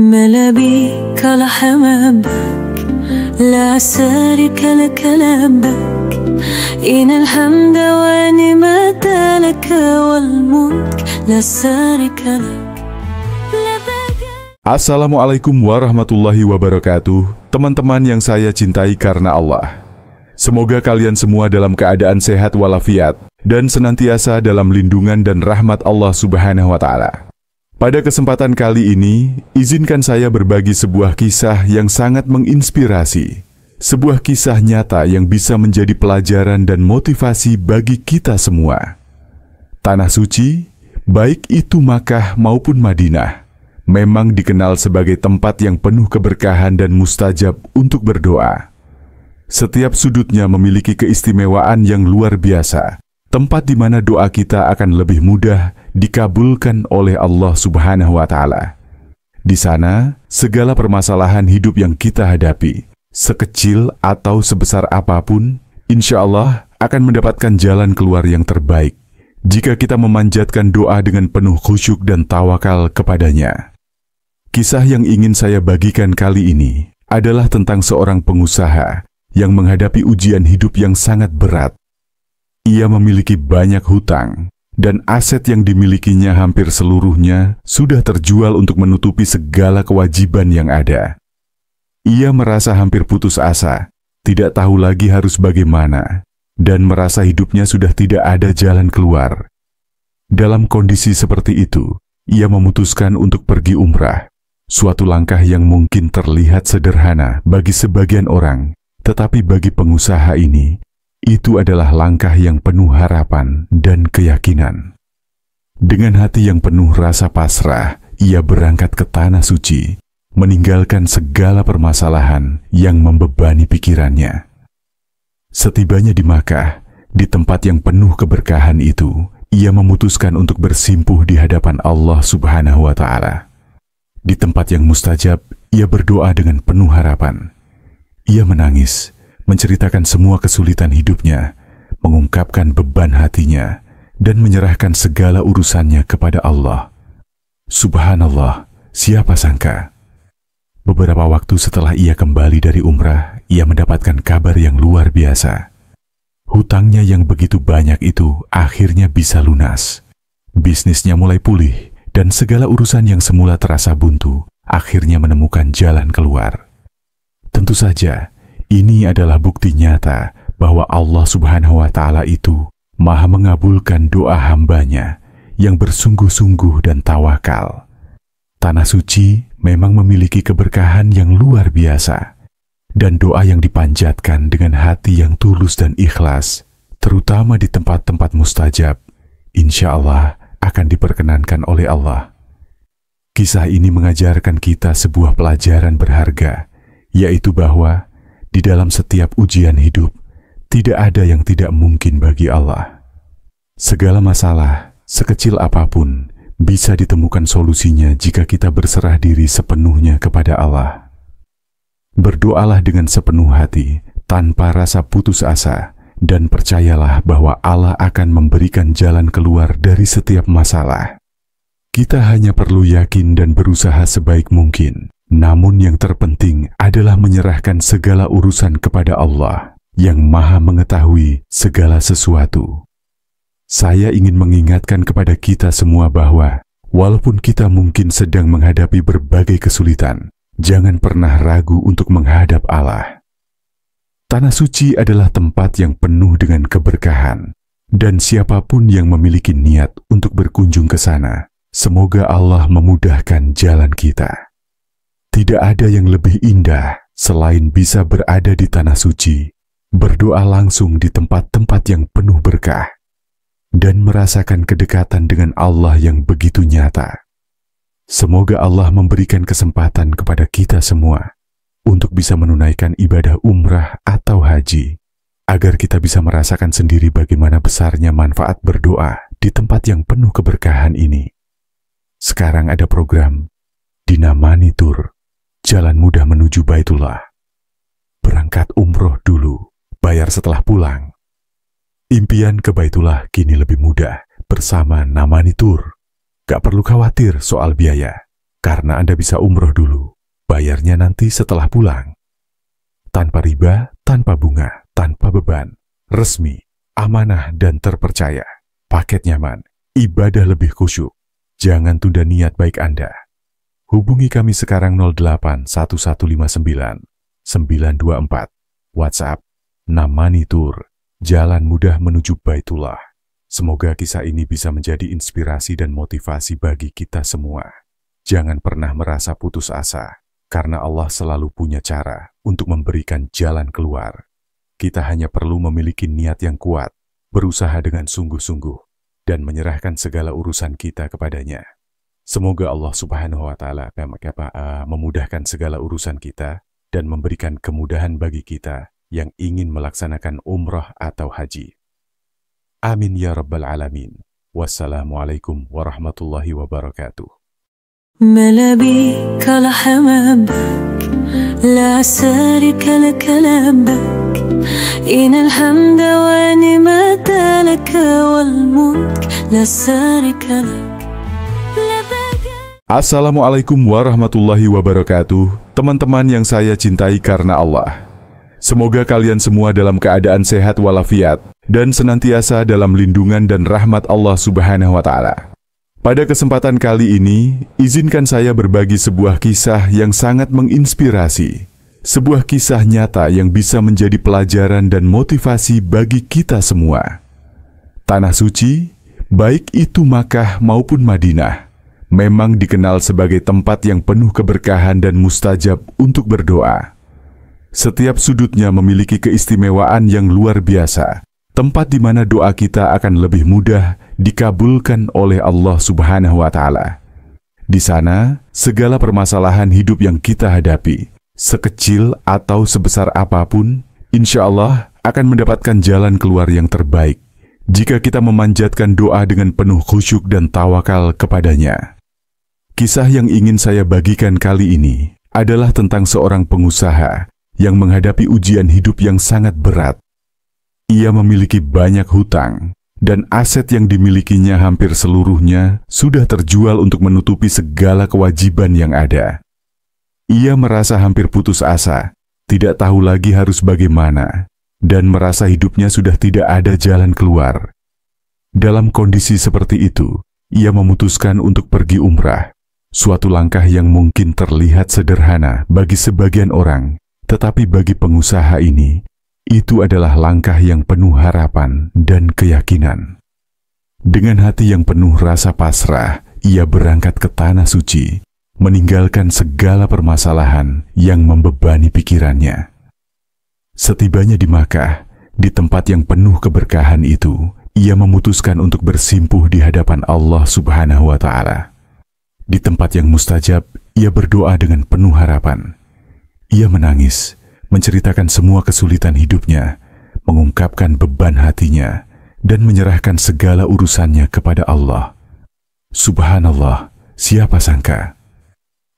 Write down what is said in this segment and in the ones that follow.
ما بيك لحم أبك لا شريك لك لبك إن الحمد والنعمة لك والملك لا شريك لك. Assalamualaikum warahmatullahi wabarakatuh. Teman-teman yang saya cintai karena Allah, semoga kalian semua dalam keadaan sehat walafiat dan senantiasa dalam lindungan dan rahmat Allah Subhanahu wa Ta'ala. Pada kesempatan kali ini, izinkan saya berbagi sebuah kisah yang sangat menginspirasi. Sebuah kisah nyata yang bisa menjadi pelajaran dan motivasi bagi kita semua. Tanah suci, baik itu Makkah maupun Madinah, memang dikenal sebagai tempat yang penuh keberkahan dan mustajab untuk berdoa. Setiap sudutnya memiliki keistimewaan yang luar biasa, tempat di mana doa kita akan lebih mudah dikabulkan oleh Allah Subhanahu wa Ta'ala. Di sana, segala permasalahan hidup yang kita hadapi, sekecil atau sebesar apapun, insya Allah akan mendapatkan jalan keluar yang terbaik jika kita memanjatkan doa dengan penuh khusyuk dan tawakal kepadanya. Kisah yang ingin saya bagikan kali ini adalah tentang seorang pengusaha yang menghadapi ujian hidup yang sangat berat. Ia memiliki banyak hutang, dan aset yang dimilikinya hampir seluruhnya sudah terjual untuk menutupi segala kewajiban yang ada. Ia merasa hampir putus asa, tidak tahu lagi harus bagaimana, dan merasa hidupnya sudah tidak ada jalan keluar. Dalam kondisi seperti itu, ia memutuskan untuk pergi umrah. Suatu langkah yang mungkin terlihat sederhana bagi sebagian orang, tetapi bagi pengusaha ini, itu adalah langkah yang penuh harapan dan keyakinan. Dengan hati yang penuh rasa pasrah, ia berangkat ke Tanah Suci, meninggalkan segala permasalahan yang membebani pikirannya. Setibanya di Makkah, di tempat yang penuh keberkahan itu, ia memutuskan untuk bersimpuh di hadapan Allah Subhanahu wa Ta'ala. Di tempat yang mustajab, ia berdoa dengan penuh harapan. Ia menangis, menceritakan semua kesulitan hidupnya, mengungkapkan beban hatinya, dan menyerahkan segala urusannya kepada Allah. Subhanallah, siapa sangka? Beberapa waktu setelah ia kembali dari umrah, ia mendapatkan kabar yang luar biasa. Hutangnya yang begitu banyak itu akhirnya bisa lunas. Bisnisnya mulai pulih, dan segala urusan yang semula terasa buntu akhirnya menemukan jalan keluar. Tentu saja, ini adalah bukti nyata bahwa Allah Subhanahu wa Ta'ala itu Maha mengabulkan doa hambanya yang bersungguh-sungguh dan tawakal. Tanah Suci memang memiliki keberkahan yang luar biasa, dan doa yang dipanjatkan dengan hati yang tulus dan ikhlas, terutama di tempat-tempat mustajab, insya Allah akan diperkenankan oleh Allah. Kisah ini mengajarkan kita sebuah pelajaran berharga, yaitu bahwa di dalam setiap ujian hidup, tidak ada yang tidak mungkin bagi Allah. Segala masalah, sekecil apapun, bisa ditemukan solusinya jika kita berserah diri sepenuhnya kepada Allah. Berdoalah dengan sepenuh hati, tanpa rasa putus asa, dan percayalah bahwa Allah akan memberikan jalan keluar dari setiap masalah. Kita hanya perlu yakin dan berusaha sebaik mungkin. Namun yang terpenting adalah menyerahkan segala urusan kepada Allah yang Maha mengetahui segala sesuatu. Saya ingin mengingatkan kepada kita semua bahwa walaupun kita mungkin sedang menghadapi berbagai kesulitan, jangan pernah ragu untuk menghadap Allah. Tanah Suci adalah tempat yang penuh dengan keberkahan, dan siapapun yang memiliki niat untuk berkunjung ke sana, semoga Allah memudahkan jalan kita. Tidak ada yang lebih indah selain bisa berada di Tanah Suci, berdoa langsung di tempat-tempat yang penuh berkah, dan merasakan kedekatan dengan Allah yang begitu nyata. Semoga Allah memberikan kesempatan kepada kita semua untuk bisa menunaikan ibadah umrah atau haji, agar kita bisa merasakan sendiri bagaimana besarnya manfaat berdoa di tempat yang penuh keberkahan ini. Sekarang ada program Dinamani Tour, jalan mudah menuju Baitullah. Berangkat umroh dulu, bayar setelah pulang. Impian ke Baitullah kini lebih mudah bersama Namani Tour. Gak perlu khawatir soal biaya. karena Anda bisa umroh dulu, bayarnya nanti setelah pulang. Tanpa riba, tanpa bunga, tanpa beban, resmi, amanah dan terpercaya. Paket nyaman, ibadah lebih khusyuk. Jangan tunda niat baik Anda. Hubungi kami sekarang 08 1159 924. WhatsApp, Namani Tour, jalan mudah menuju Baitullah. Semoga kisah ini bisa menjadi inspirasi dan motivasi bagi kita semua. Jangan pernah merasa putus asa, karena Allah selalu punya cara untuk memberikan jalan keluar. Kita hanya perlu memiliki niat yang kuat, berusaha dengan sungguh-sungguh, dan menyerahkan segala urusan kita kepadanya. Semoga Allah Subhanahu wa Ta'ala memudahkan segala urusan kita dan memberikan kemudahan bagi kita yang ingin melaksanakan umrah atau haji. Amin ya Rabbal Alamin. Wassalamualaikum warahmatullahi wabarakatuh. ما لبيك لحمامك لا سارك لك لبك إن الحمد ونعمة لك والملك لا سارك لك. Assalamualaikum warahmatullahi wabarakatuh. Teman-teman yang saya cintai karena Allah, semoga kalian semua dalam keadaan sehat walafiat dan senantiasa dalam lindungan dan rahmat Allah Subhanahu wa Ta'ala. Pada kesempatan kali ini, izinkan saya berbagi sebuah kisah yang sangat menginspirasi. Sebuah kisah nyata yang bisa menjadi pelajaran dan motivasi bagi kita semua. Tanah suci, baik itu Makkah maupun Madinah, memang dikenal sebagai tempat yang penuh keberkahan dan mustajab untuk berdoa. Setiap sudutnya memiliki keistimewaan yang luar biasa, tempat di mana doa kita akan lebih mudah dikabulkan oleh Allah Subhanahu wa Ta'ala. Di sana, segala permasalahan hidup yang kita hadapi, sekecil atau sebesar apapun, insya Allah akan mendapatkan jalan keluar yang terbaik jika kita memanjatkan doa dengan penuh khusyuk dan tawakal kepadanya. Kisah yang ingin saya bagikan kali ini adalah tentang seorang pengusaha yang menghadapi ujian hidup yang sangat berat. Ia memiliki banyak hutang, dan aset yang dimilikinya hampir seluruhnya sudah terjual untuk menutupi segala kewajiban yang ada. Ia merasa hampir putus asa, tidak tahu lagi harus bagaimana, dan merasa hidupnya sudah tidak ada jalan keluar. Dalam kondisi seperti itu, ia memutuskan untuk pergi umrah, suatu langkah yang mungkin terlihat sederhana bagi sebagian orang, tetapi bagi pengusaha ini, itu adalah langkah yang penuh harapan dan keyakinan. Dengan hati yang penuh rasa pasrah, ia berangkat ke Tanah Suci, meninggalkan segala permasalahan yang membebani pikirannya. Setibanya di Makkah, di tempat yang penuh keberkahan itu, ia memutuskan untuk bersimpuh di hadapan Allah Subhanahu wa Ta'ala. Di tempat yang mustajab, ia berdoa dengan penuh harapan. Ia menangis, menceritakan semua kesulitan hidupnya, mengungkapkan beban hatinya, dan menyerahkan segala urusannya kepada Allah. Subhanallah, siapa sangka?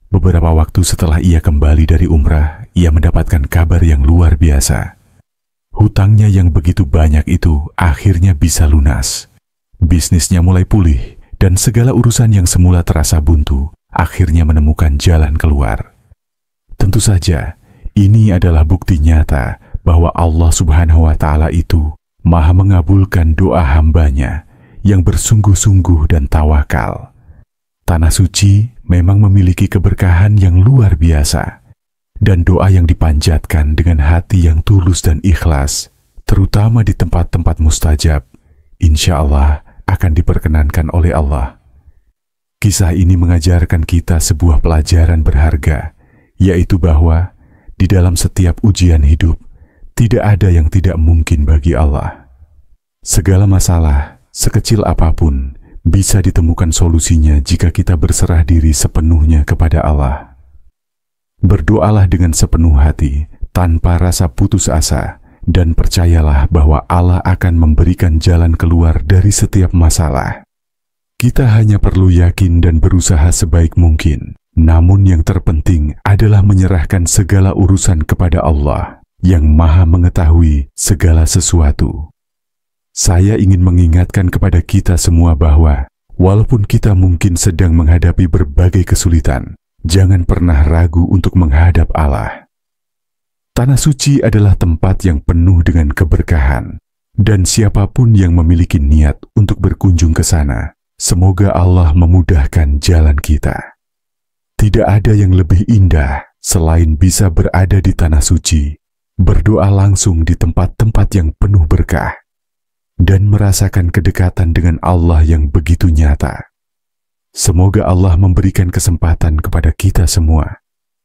Beberapa waktu setelah ia kembali dari umrah, ia mendapatkan kabar yang luar biasa. Hutangnya yang begitu banyak itu akhirnya bisa lunas. Bisnisnya mulai pulih, dan segala urusan yang semula terasa buntu akhirnya menemukan jalan keluar. Tentu saja, ini adalah bukti nyata bahwa Allah Subhanahu wa Ta'ala itu Maha mengabulkan doa hambanya yang bersungguh-sungguh dan tawakal. Tanah Suci memang memiliki keberkahan yang luar biasa, dan doa yang dipanjatkan dengan hati yang tulus dan ikhlas, terutama di tempat-tempat mustajab, insya Allah akan diperkenankan oleh Allah. Kisah ini mengajarkan kita sebuah pelajaran berharga, yaitu bahwa di dalam setiap ujian hidup, tidak ada yang tidak mungkin bagi Allah. Segala masalah, sekecil apapun, bisa ditemukan solusinya jika kita berserah diri sepenuhnya kepada Allah. Berdoalah dengan sepenuh hati, tanpa rasa putus asa, dan percayalah bahwa Allah akan memberikan jalan keluar dari setiap masalah. Kita hanya perlu yakin dan berusaha sebaik mungkin. Namun yang terpenting adalah menyerahkan segala urusan kepada Allah yang Maha mengetahui segala sesuatu. Saya ingin mengingatkan kepada kita semua bahwa Walaupun kita mungkin sedang menghadapi berbagai kesulitan, jangan pernah ragu untuk menghadap Allah. Tanah suci adalah tempat yang penuh dengan keberkahan, dan siapapun yang memiliki niat untuk berkunjung ke sana, semoga Allah memudahkan jalan kita. Tidak ada yang lebih indah selain bisa berada di tanah suci, berdoa langsung di tempat-tempat yang penuh berkah, dan merasakan kedekatan dengan Allah yang begitu nyata. Semoga Allah memberikan kesempatan kepada kita semua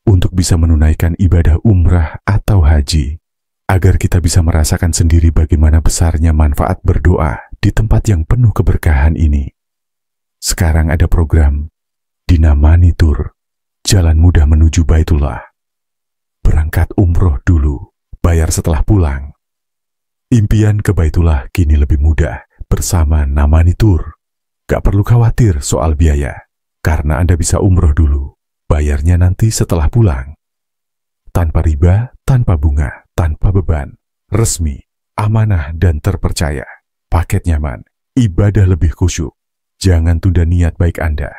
untuk bisa menunaikan ibadah umrah atau haji, agar kita bisa merasakan sendiri bagaimana besarnya manfaat berdoa di tempat yang penuh keberkahan ini. Sekarang ada program Dinamani Tour, jalan mudah menuju Baitullah. Berangkat umroh dulu, bayar setelah pulang. Impian ke Baitullah kini lebih mudah bersama Namani Tour. Gak perlu khawatir soal biaya, karena Anda bisa umroh dulu, bayarnya nanti setelah pulang. Tanpa riba, tanpa bunga, tanpa beban, resmi, amanah dan terpercaya. Paket nyaman, ibadah lebih khusyuk. Jangan tunda niat baik Anda.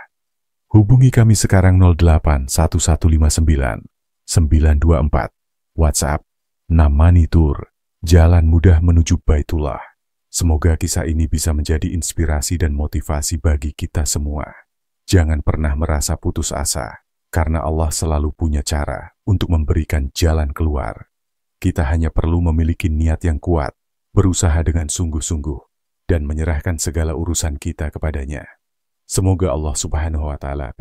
Hubungi kami sekarang 08 1159 924. WhatsApp Namani Tour, jalan mudah menuju Baitullah. Semoga kisah ini bisa menjadi inspirasi dan motivasi bagi kita semua. Jangan pernah merasa putus asa, karena Allah selalu punya cara untuk memberikan jalan keluar. Kita hanya perlu memiliki niat yang kuat, berusaha dengan sungguh-sungguh, dan menyerahkan segala urusan kita kepadanya. Semoga Allah Subhanahu wa Ta'ala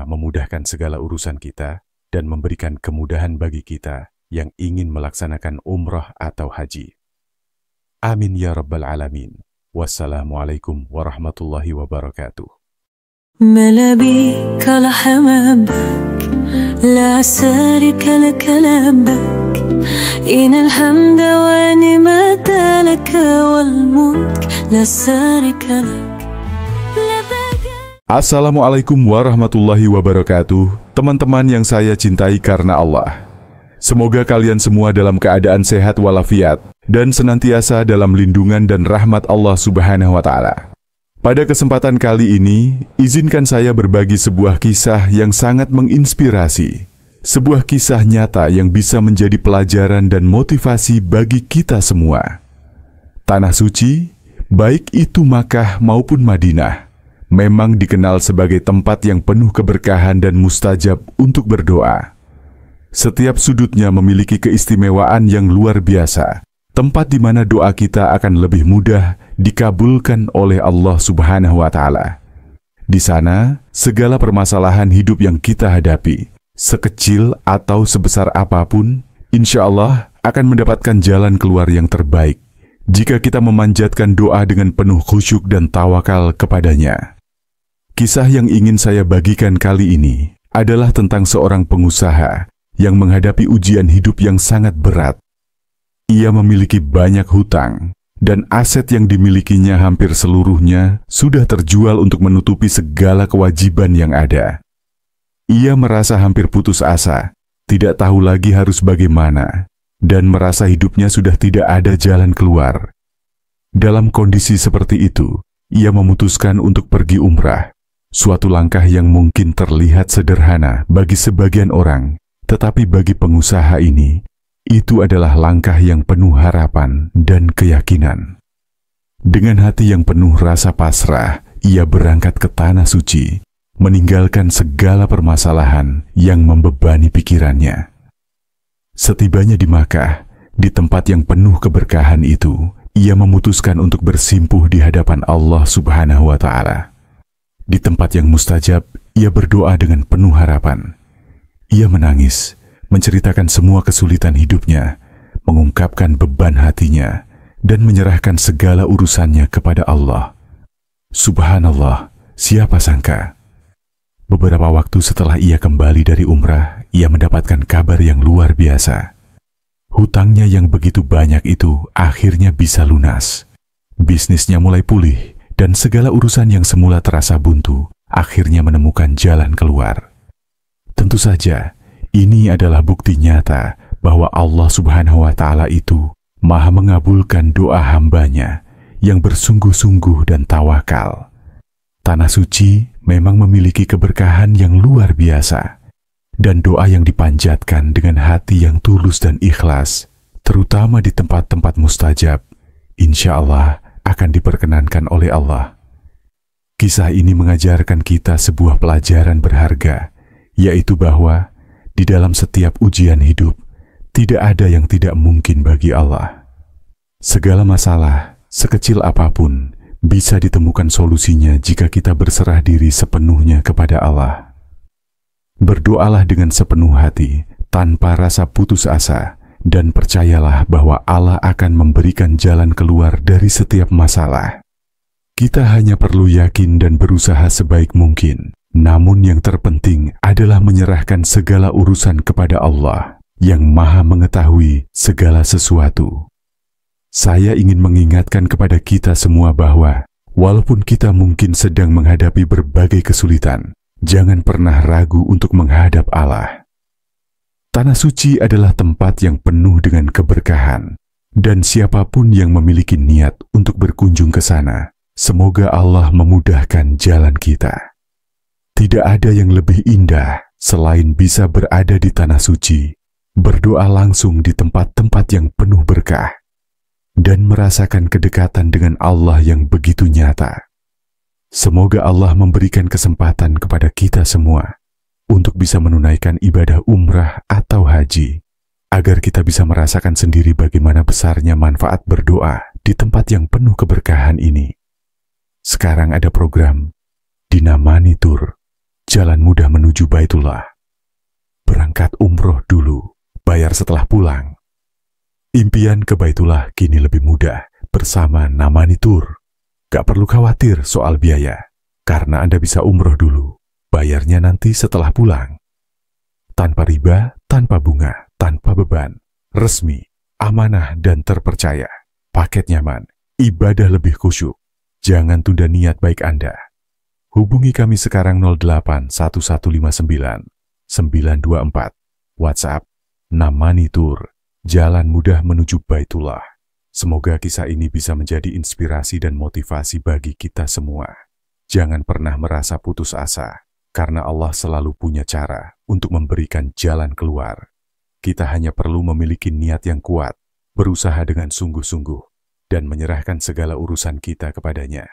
memudahkan segala urusan kita dan memberikan kemudahan bagi kita yang ingin melaksanakan umrah atau haji. Amin ya Rabbal Alamin. Wassalamualaikum warahmatullahi wabarakatuh. ملابيك لحمامك لا سارك لك لبك إن الحمد ونعمة لك والملك لا سارك لك. Assalamualaikum warahmatullahi wabarakatuh. Teman-teman yang saya cintai karena Allah, semoga kalian semua dalam keadaan sehat walafiat dan senantiasa dalam lindungan dan rahmat Allah Subhanahu wa Ta'ala. Pada kesempatan kali ini, izinkan saya berbagi sebuah kisah yang sangat menginspirasi. Sebuah kisah nyata yang bisa menjadi pelajaran dan motivasi bagi kita semua. Tanah suci, baik itu Makkah maupun Madinah, memang dikenal sebagai tempat yang penuh keberkahan dan mustajab untuk berdoa. Setiap sudutnya memiliki keistimewaan yang luar biasa, tempat di mana doa kita akan lebih mudah dikabulkan oleh Allah Subhanahu wa Ta'ala. Di sana, segala permasalahan hidup yang kita hadapi, sekecil atau sebesar apapun, insya Allah akan mendapatkan jalan keluar yang terbaik jika kita memanjatkan doa dengan penuh khusyuk dan tawakal kepadanya. Kisah yang ingin saya bagikan kali ini adalah tentang seorang pengusaha yang menghadapi ujian hidup yang sangat berat. Ia memiliki banyak hutang, dan aset yang dimilikinya hampir seluruhnya sudah terjual untuk menutupi segala kewajiban yang ada. Ia merasa hampir putus asa, tidak tahu lagi harus bagaimana, dan merasa hidupnya sudah tidak ada jalan keluar. Dalam kondisi seperti itu, ia memutuskan untuk pergi umrah, suatu langkah yang mungkin terlihat sederhana bagi sebagian orang, tetapi bagi pengusaha ini, itu adalah langkah yang penuh harapan dan keyakinan. Dengan hati yang penuh rasa pasrah, ia berangkat ke tanah suci, meninggalkan segala permasalahan yang membebani pikirannya. Setibanya di Makkah, di tempat yang penuh keberkahan itu, ia memutuskan untuk bersimpuh di hadapan Allah Subhanahu wa Ta'ala. Di tempat yang mustajab, ia berdoa dengan penuh harapan. Ia menangis, menceritakan semua kesulitan hidupnya, mengungkapkan beban hatinya, dan menyerahkan segala urusannya kepada Allah. Subhanallah, siapa sangka? Beberapa waktu setelah ia kembali dari umrah, ia mendapatkan kabar yang luar biasa. Hutangnya yang begitu banyak itu akhirnya bisa lunas. Bisnisnya mulai pulih, dan segala urusan yang semula terasa buntu akhirnya menemukan jalan keluar. Tentu saja, ini adalah bukti nyata bahwa Allah Subhanahu wa Ta'ala itu Maha mengabulkan doa hambanya yang bersungguh-sungguh dan tawakal. Tanah suci memang memiliki keberkahan yang luar biasa, dan doa yang dipanjatkan dengan hati yang tulus dan ikhlas, terutama di tempat-tempat mustajab, insya Allah akan diperkenankan oleh Allah. Kisah ini mengajarkan kita sebuah pelajaran berharga, yaitu bahwa di dalam setiap ujian hidup, tidak ada yang tidak mungkin bagi Allah. Segala masalah, sekecil apapun, bisa ditemukan solusinya jika kita berserah diri sepenuhnya kepada Allah. Berdoalah dengan sepenuh hati, tanpa rasa putus asa, dan percayalah bahwa Allah akan memberikan jalan keluar dari setiap masalah. Kita hanya perlu yakin dan berusaha sebaik mungkin. Namun yang terpenting adalah menyerahkan segala urusan kepada Allah, yang Maha mengetahui segala sesuatu. Saya ingin mengingatkan kepada kita semua bahwa, walaupun kita mungkin sedang menghadapi berbagai kesulitan, jangan pernah ragu untuk menghadap Allah. Tanah suci adalah tempat yang penuh dengan keberkahan, dan siapapun yang memiliki niat untuk berkunjung ke sana, semoga Allah memudahkan jalan kita. Tidak ada yang lebih indah selain bisa berada di tanah suci, berdoa langsung di tempat-tempat yang penuh berkah, dan merasakan kedekatan dengan Allah yang begitu nyata. Semoga Allah memberikan kesempatan kepada kita semua untuk bisa menunaikan ibadah umrah atau haji, agar kita bisa merasakan sendiri bagaimana besarnya manfaat berdoa di tempat yang penuh keberkahan ini. Sekarang ada program Dinamani Tour, jalan mudah menuju Baitullah. Berangkat umroh dulu, bayar setelah pulang. Impian ke Baitullah kini lebih mudah bersama Namani Tour. Gak perlu khawatir soal biaya, karena Anda bisa umroh dulu, bayarnya nanti setelah pulang. Tanpa riba, tanpa bunga, tanpa beban, resmi, amanah dan terpercaya. Paket nyaman, ibadah lebih khusyuk. Jangan tunda niat baik Anda. Hubungi kami sekarang 08 1159 924. WhatsApp Namani Tour, jalan mudah menuju Baitullah. Semoga kisah ini bisa menjadi inspirasi dan motivasi bagi kita semua. Jangan pernah merasa putus asa, karena Allah selalu punya cara untuk memberikan jalan keluar. Kita hanya perlu memiliki niat yang kuat, berusaha dengan sungguh-sungguh, dan menyerahkan segala urusan kita kepadanya.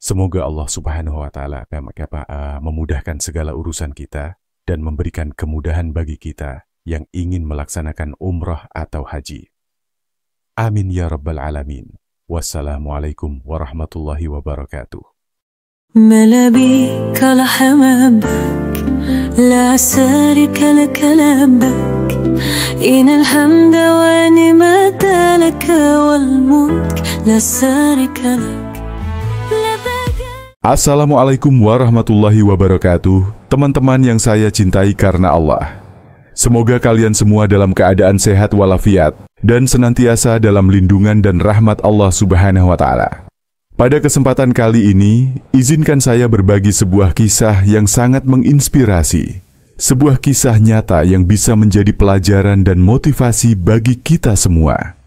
Semoga Allah Subhanahu wa Ta'ala memudahkan segala urusan kita dan memberikan kemudahan bagi kita yang ingin melaksanakan umrah atau haji. Amin ya Rabbal Alamin. Wassalamualaikum warahmatullahi wabarakatuh. ملابيك لحمامك لا شريك لك لبك إن الحمد ونعمة لك والملك لا شريك لك. Assalamualaikum warahmatullahi wabarakatuh. Teman-teman yang saya cintai karena Allah, semoga kalian semua dalam keadaan sehat walafiat dan senantiasa dalam lindungan dan rahmat Allah Subhanahu wa Ta'ala. Pada kesempatan kali ini, izinkan saya berbagi sebuah kisah yang sangat menginspirasi. Sebuah kisah nyata yang bisa menjadi pelajaran dan motivasi bagi kita semua.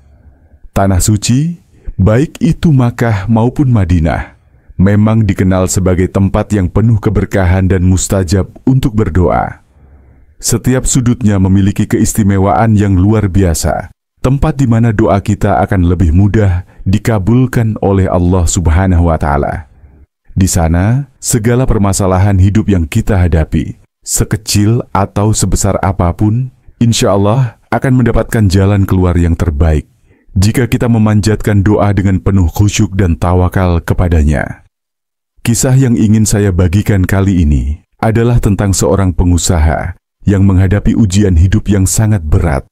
Tanah suci, baik itu Makkah maupun Madinah, memang dikenal sebagai tempat yang penuh keberkahan dan mustajab untuk berdoa. Setiap sudutnya memiliki keistimewaan yang luar biasa, tempat di mana doa kita akan lebih mudah dikabulkan oleh Allah Subhanahu wa Ta'ala. Di sana, segala permasalahan hidup yang kita hadapi, sekecil atau sebesar apapun, insya Allah akan mendapatkan jalan keluar yang terbaik jika kita memanjatkan doa dengan penuh khusyuk dan tawakal kepadanya. Kisah yang ingin saya bagikan kali ini adalah tentang seorang pengusaha yang menghadapi ujian hidup yang sangat berat.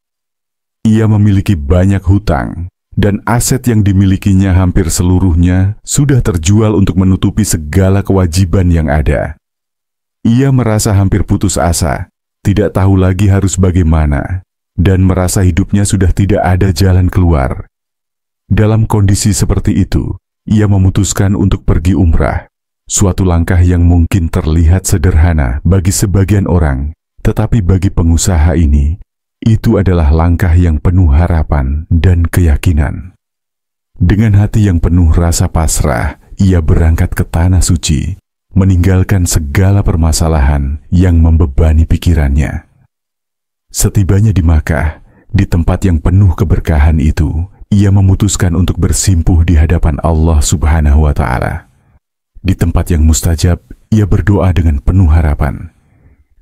Ia memiliki banyak hutang, dan aset yang dimilikinya hampir seluruhnya sudah terjual untuk menutupi segala kewajiban yang ada. Ia merasa hampir putus asa, tidak tahu lagi harus bagaimana, dan merasa hidupnya sudah tidak ada jalan keluar. Dalam kondisi seperti itu, ia memutuskan untuk pergi umrah, suatu langkah yang mungkin terlihat sederhana bagi sebagian orang, tetapi bagi pengusaha ini, itu adalah langkah yang penuh harapan dan keyakinan. Dengan hati yang penuh rasa pasrah, ia berangkat ke Tanah Suci meninggalkan segala permasalahan yang membebani pikirannya. Setibanya di Makkah, di tempat yang penuh keberkahan itu, ia memutuskan untuk bersimpuh di hadapan Allah Subhanahu wa Ta'ala. Di tempat yang mustajab, ia berdoa dengan penuh harapan.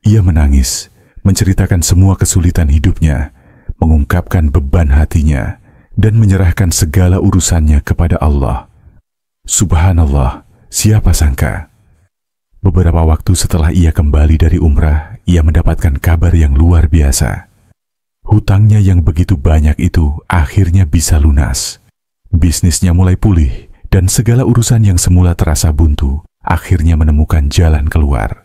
Ia menangis, menceritakan semua kesulitan hidupnya, mengungkapkan beban hatinya, dan menyerahkan segala urusannya kepada Allah. Subhanallah, siapa sangka? Beberapa waktu setelah ia kembali dari umrah, ia mendapatkan kabar yang luar biasa. Hutangnya yang begitu banyak itu akhirnya bisa lunas. Bisnisnya mulai pulih, dan segala urusan yang semula terasa buntu akhirnya menemukan jalan keluar.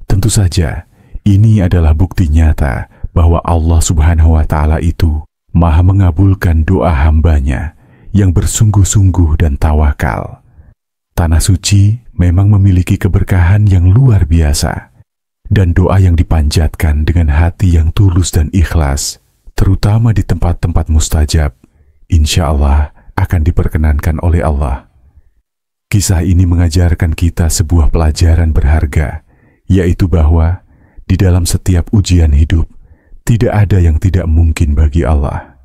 Tentu saja, ini adalah bukti nyata bahwa Allah Subhanahu wa Ta'ala itu Maha mengabulkan doa hambanya yang bersungguh-sungguh dan tawakal. Tanah suci memang memiliki keberkahan yang luar biasa, dan doa yang dipanjatkan dengan hati yang tulus dan ikhlas, terutama di tempat-tempat mustajab, insya Allah akan diperkenankan oleh Allah. Kisah ini mengajarkan kita sebuah pelajaran berharga, yaitu bahwa di dalam setiap ujian hidup, tidak ada yang tidak mungkin bagi Allah.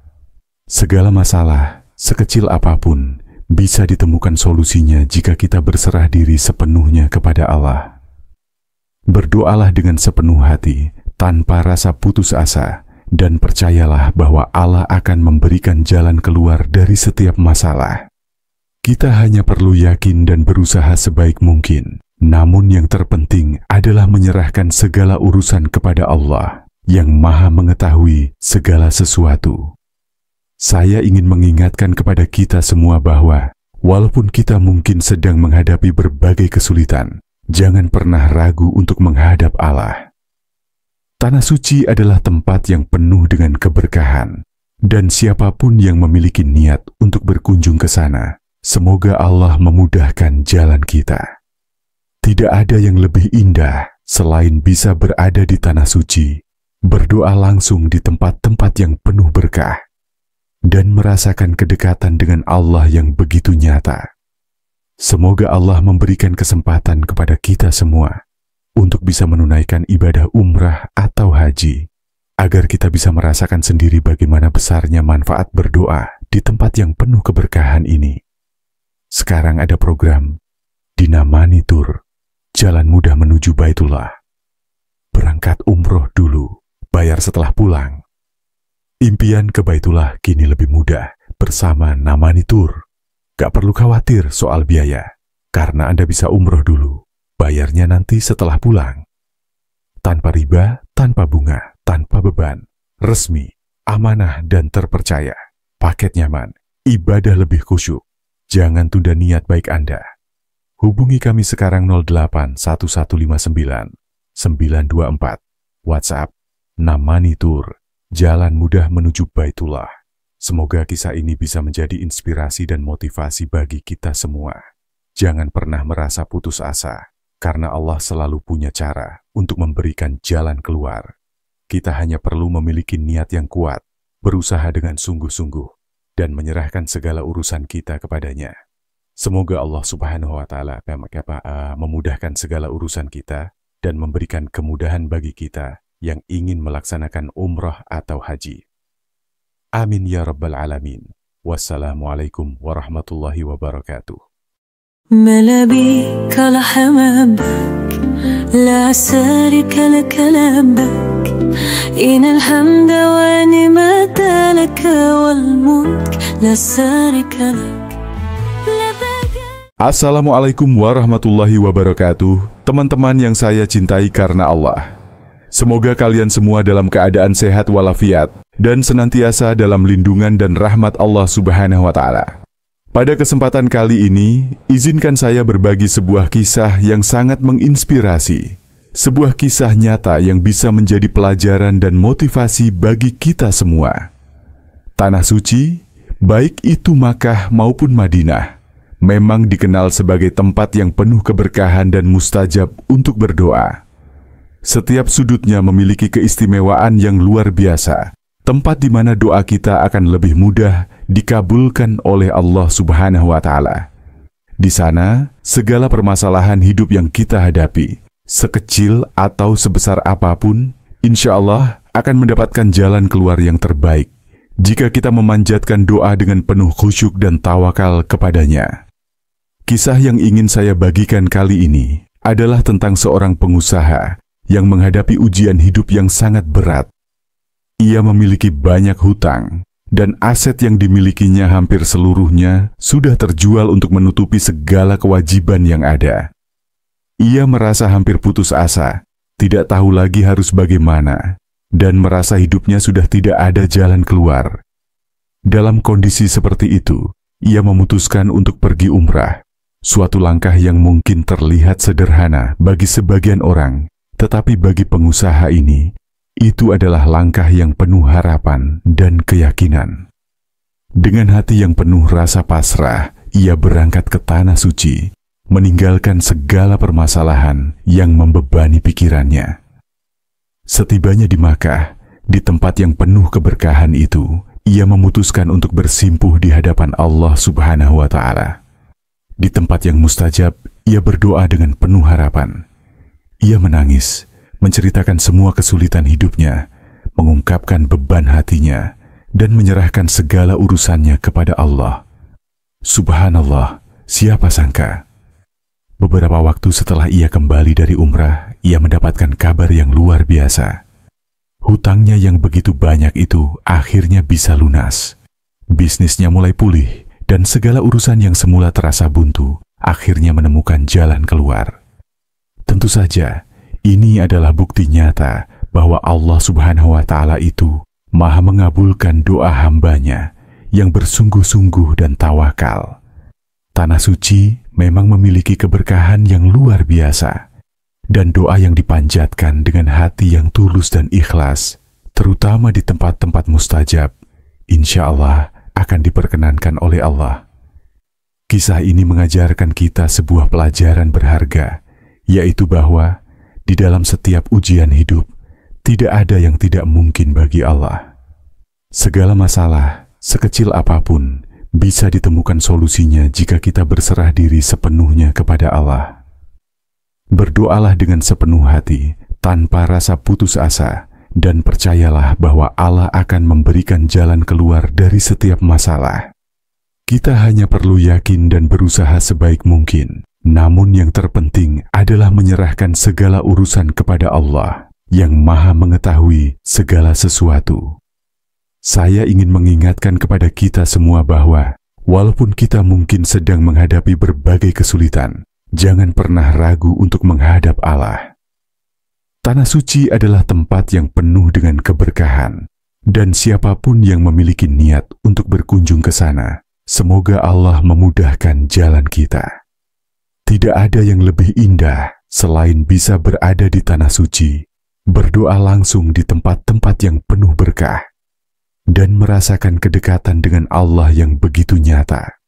Segala masalah, sekecil apapun, bisa ditemukan solusinya jika kita berserah diri sepenuhnya kepada Allah. Berdoalah dengan sepenuh hati, tanpa rasa putus asa, dan percayalah bahwa Allah akan memberikan jalan keluar dari setiap masalah. Kita hanya perlu yakin dan berusaha sebaik mungkin. Namun yang terpenting adalah menyerahkan segala urusan kepada Allah yang Maha mengetahui segala sesuatu. Saya ingin mengingatkan kepada kita semua bahwa walaupun kita mungkin sedang menghadapi berbagai kesulitan, jangan pernah ragu untuk menghadap Allah. Tanah suci adalah tempat yang penuh dengan keberkahan, dan siapapun yang memiliki niat untuk berkunjung ke sana, semoga Allah memudahkan jalan kita. Tidak ada yang lebih indah selain bisa berada di tanah suci, berdoa langsung di tempat-tempat yang penuh berkah, dan merasakan kedekatan dengan Allah yang begitu nyata. Semoga Allah memberikan kesempatan kepada kita semua untuk bisa menunaikan ibadah umrah atau haji, agar kita bisa merasakan sendiri bagaimana besarnya manfaat berdoa di tempat yang penuh keberkahan ini. Sekarang ada program Dinamani Tour, jalan mudah menuju Baitullah. Berangkat umroh dulu, bayar setelah pulang. Impian ke Baitullah kini lebih mudah bersama Namani Tour. Gak perlu khawatir soal biaya, karena Anda bisa umroh dulu, bayarnya nanti setelah pulang. Tanpa riba, tanpa bunga, tanpa beban, resmi, amanah dan terpercaya. Paket nyaman, ibadah lebih khusyuk. Jangan tunda niat baik Anda. Hubungi kami sekarang 08 1159 924. WhatsApp Namani Tour, jalan mudah menuju Baitullah. Semoga kisah ini bisa menjadi inspirasi dan motivasi bagi kita semua. Jangan pernah merasa putus asa, karena Allah selalu punya cara untuk memberikan jalan keluar. Kita hanya perlu memiliki niat yang kuat, berusaha dengan sungguh-sungguh, dan menyerahkan segala urusan kita kepadanya. Semoga Allah Subhanahu wa Ta'ala memudahkan segala urusan kita dan memberikan kemudahan bagi kita yang ingin melaksanakan umrah atau haji. Amin ya Rabbal Alamin. Wassalamualaikum warahmatullahi wabarakatuh. ملابيك لحمامك لا سارك لك لبك إن الحمد ونعمة لك والملك لا سارك لك. Assalamualaikum warahmatullahi wabarakatuh. Teman-teman yang saya cintai karena Allah, semoga kalian semua dalam keadaan sehat walafiat dan senantiasa dalam lindungan dan rahmat Allah Subhanahu wa Ta'ala. Pada kesempatan kali ini, izinkan saya berbagi sebuah kisah yang sangat menginspirasi. Sebuah kisah nyata yang bisa menjadi pelajaran dan motivasi bagi kita semua. Tanah suci, baik itu Makkah maupun Madinah, memang dikenal sebagai tempat yang penuh keberkahan dan mustajab untuk berdoa. Setiap sudutnya memiliki keistimewaan yang luar biasa, tempat di mana doa kita akan lebih mudah dikabulkan oleh Allah Subhanahu wa Ta'ala. Di sana, segala permasalahan hidup yang kita hadapi, sekecil atau sebesar apapun, insya Allah akan mendapatkan jalan keluar yang terbaik jika kita memanjatkan doa dengan penuh khusyuk dan tawakal kepadanya. Kisah yang ingin saya bagikan kali ini adalah tentang seorang pengusaha yang menghadapi ujian hidup yang sangat berat. Ia memiliki banyak hutang, dan aset yang dimilikinya hampir seluruhnya sudah terjual untuk menutupi segala kewajiban yang ada. Ia merasa hampir putus asa, tidak tahu lagi harus bagaimana, dan merasa hidupnya sudah tidak ada jalan keluar. Dalam kondisi seperti itu, ia memutuskan untuk pergi umrah, suatu langkah yang mungkin terlihat sederhana bagi sebagian orang, tetapi bagi pengusaha ini, itu adalah langkah yang penuh harapan dan keyakinan. Dengan hati yang penuh rasa pasrah, ia berangkat ke Tanah Suci, meninggalkan segala permasalahan yang membebani pikirannya. Setibanya di Makkah, di tempat yang penuh keberkahan itu, ia memutuskan untuk bersimpuh di hadapan Allah Subhanahu wa Ta'ala. Di tempat yang mustajab, ia berdoa dengan penuh harapan. Ia menangis, menceritakan semua kesulitan hidupnya, mengungkapkan beban hatinya, dan menyerahkan segala urusannya kepada Allah. Subhanallah, siapa sangka? Beberapa waktu setelah ia kembali dari umrah, ia mendapatkan kabar yang luar biasa. Hutangnya yang begitu banyak itu akhirnya bisa lunas. Bisnisnya mulai pulih, dan segala urusan yang semula terasa buntu akhirnya menemukan jalan keluar. Tentu saja, ini adalah bukti nyata bahwa Allah Subhanahu wa Ta'ala itu Maha mengabulkan doa hambanya yang bersungguh-sungguh dan tawakal. Tanah Suci memang memiliki keberkahan yang luar biasa, dan doa yang dipanjatkan dengan hati yang tulus dan ikhlas, terutama di tempat-tempat mustajab, insya Allah akan diperkenankan oleh Allah. Kisah ini mengajarkan kita sebuah pelajaran berharga, yaitu bahwa di dalam setiap ujian hidup, tidak ada yang tidak mungkin bagi Allah. Segala masalah, sekecil apapun, bisa ditemukan solusinya jika kita berserah diri sepenuhnya kepada Allah. Berdoalah dengan sepenuh hati, tanpa rasa putus asa, dan percayalah bahwa Allah akan memberikan jalan keluar dari setiap masalah. Kita hanya perlu yakin dan berusaha sebaik mungkin. Namun yang terpenting adalah menyerahkan segala urusan kepada Allah yang Maha mengetahui segala sesuatu. Saya ingin mengingatkan kepada kita semua bahwa walaupun kita mungkin sedang menghadapi berbagai kesulitan, jangan pernah ragu untuk menghadap Allah. Tanah Suci adalah tempat yang penuh dengan keberkahan, dan siapapun yang memiliki niat untuk berkunjung ke sana, semoga Allah memudahkan jalan kita. Tidak ada yang lebih indah selain bisa berada di Tanah Suci, berdoa langsung di tempat-tempat yang penuh berkah, dan merasakan kedekatan dengan Allah yang begitu nyata.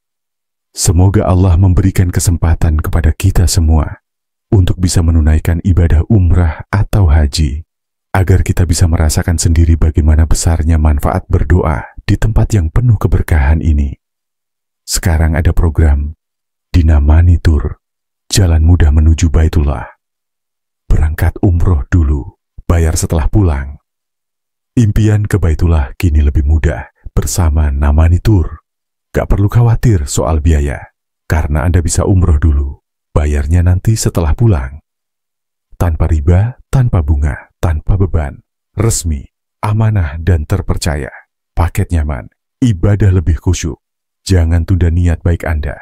Semoga Allah memberikan kesempatan kepada kita semua untuk bisa menunaikan ibadah umrah atau haji, agar kita bisa merasakan sendiri bagaimana besarnya manfaat berdoa di tempat yang penuh keberkahan ini. Sekarang ada program Dinamani Tour, jalan mudah menuju Baitullah. Berangkat umroh dulu, bayar setelah pulang. Impian ke Baitullah kini lebih mudah bersama Namani Tour. Gak perlu khawatir soal biaya, karena Anda bisa umroh dulu, bayarnya nanti setelah pulang. Tanpa riba, tanpa bunga, tanpa beban, resmi, amanah dan terpercaya. Paket nyaman, ibadah lebih khusyuk. Jangan tunda niat baik Anda.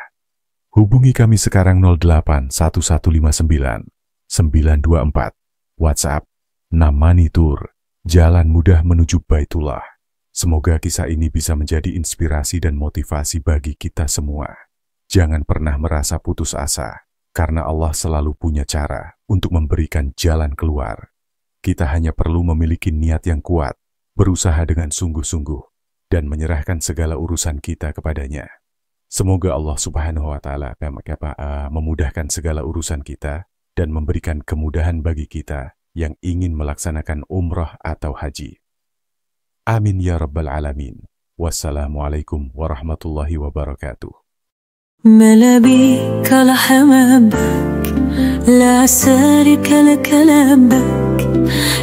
Hubungi kami sekarang 08 1159 924. WhatsApp Namani Tour, jalan mudah menuju Baitullah. Semoga kisah ini bisa menjadi inspirasi dan motivasi bagi kita semua. Jangan pernah merasa putus asa, karena Allah selalu punya cara untuk memberikan jalan keluar. Kita hanya perlu memiliki niat yang kuat, berusaha dengan sungguh-sungguh, dan menyerahkan segala urusan kita kepadanya. Semoga Allah Subhanahu wa Ta'ala memudahkan segala urusan kita dan memberikan kemudahan bagi kita yang ingin melaksanakan umrah atau haji. Amin ya Rabbal Alamin. Wassalamualaikum warahmatullahi wabarakatuh. ملا بيك لحم حبك لا شريك لك لبك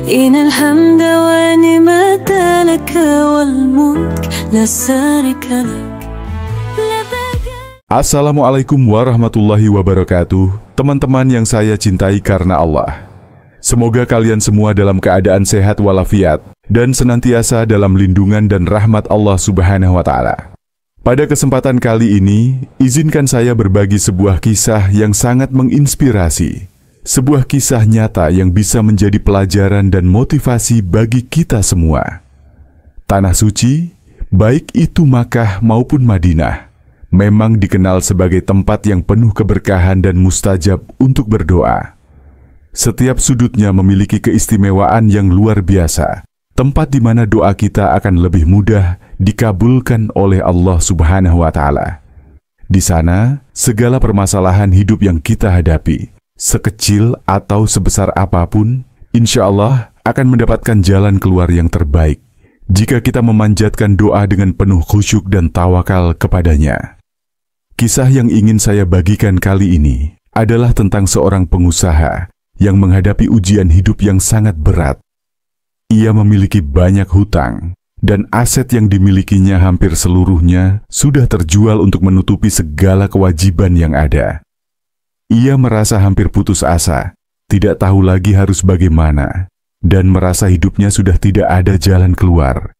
إن الحمد والنعمة لك والملك لا شريك لك. Assalamualaikum warahmatullahi wabarakatuh. Teman-teman yang saya cintai karena Allah, semoga kalian semua dalam keadaan sehat walafiat dan senantiasa dalam lindungan dan rahmat Allah Subhanahu wa Ta'ala. Pada kesempatan kali ini, izinkan saya berbagi sebuah kisah yang sangat menginspirasi, sebuah kisah nyata yang bisa menjadi pelajaran dan motivasi bagi kita semua. Tanah suci, baik itu Makkah maupun Madinah, memang dikenal sebagai tempat yang penuh keberkahan dan mustajab untuk berdoa. Setiap sudutnya memiliki keistimewaan yang luar biasa, tempat di mana doa kita akan lebih mudah dikabulkan oleh Allah Subhanahu wa Ta'ala. Di sana, segala permasalahan hidup yang kita hadapi, sekecil atau sebesar apapun, insya Allah akan mendapatkan jalan keluar yang terbaik jika kita memanjatkan doa dengan penuh khusyuk dan tawakal kepadanya. Kisah yang ingin saya bagikan kali ini adalah tentang seorang pengusaha yang menghadapi ujian hidup yang sangat berat. Ia memiliki banyak hutang, dan aset yang dimilikinya hampir seluruhnya sudah terjual untuk menutupi segala kewajiban yang ada. Ia merasa hampir putus asa, tidak tahu lagi harus bagaimana, dan merasa hidupnya sudah tidak ada jalan keluar.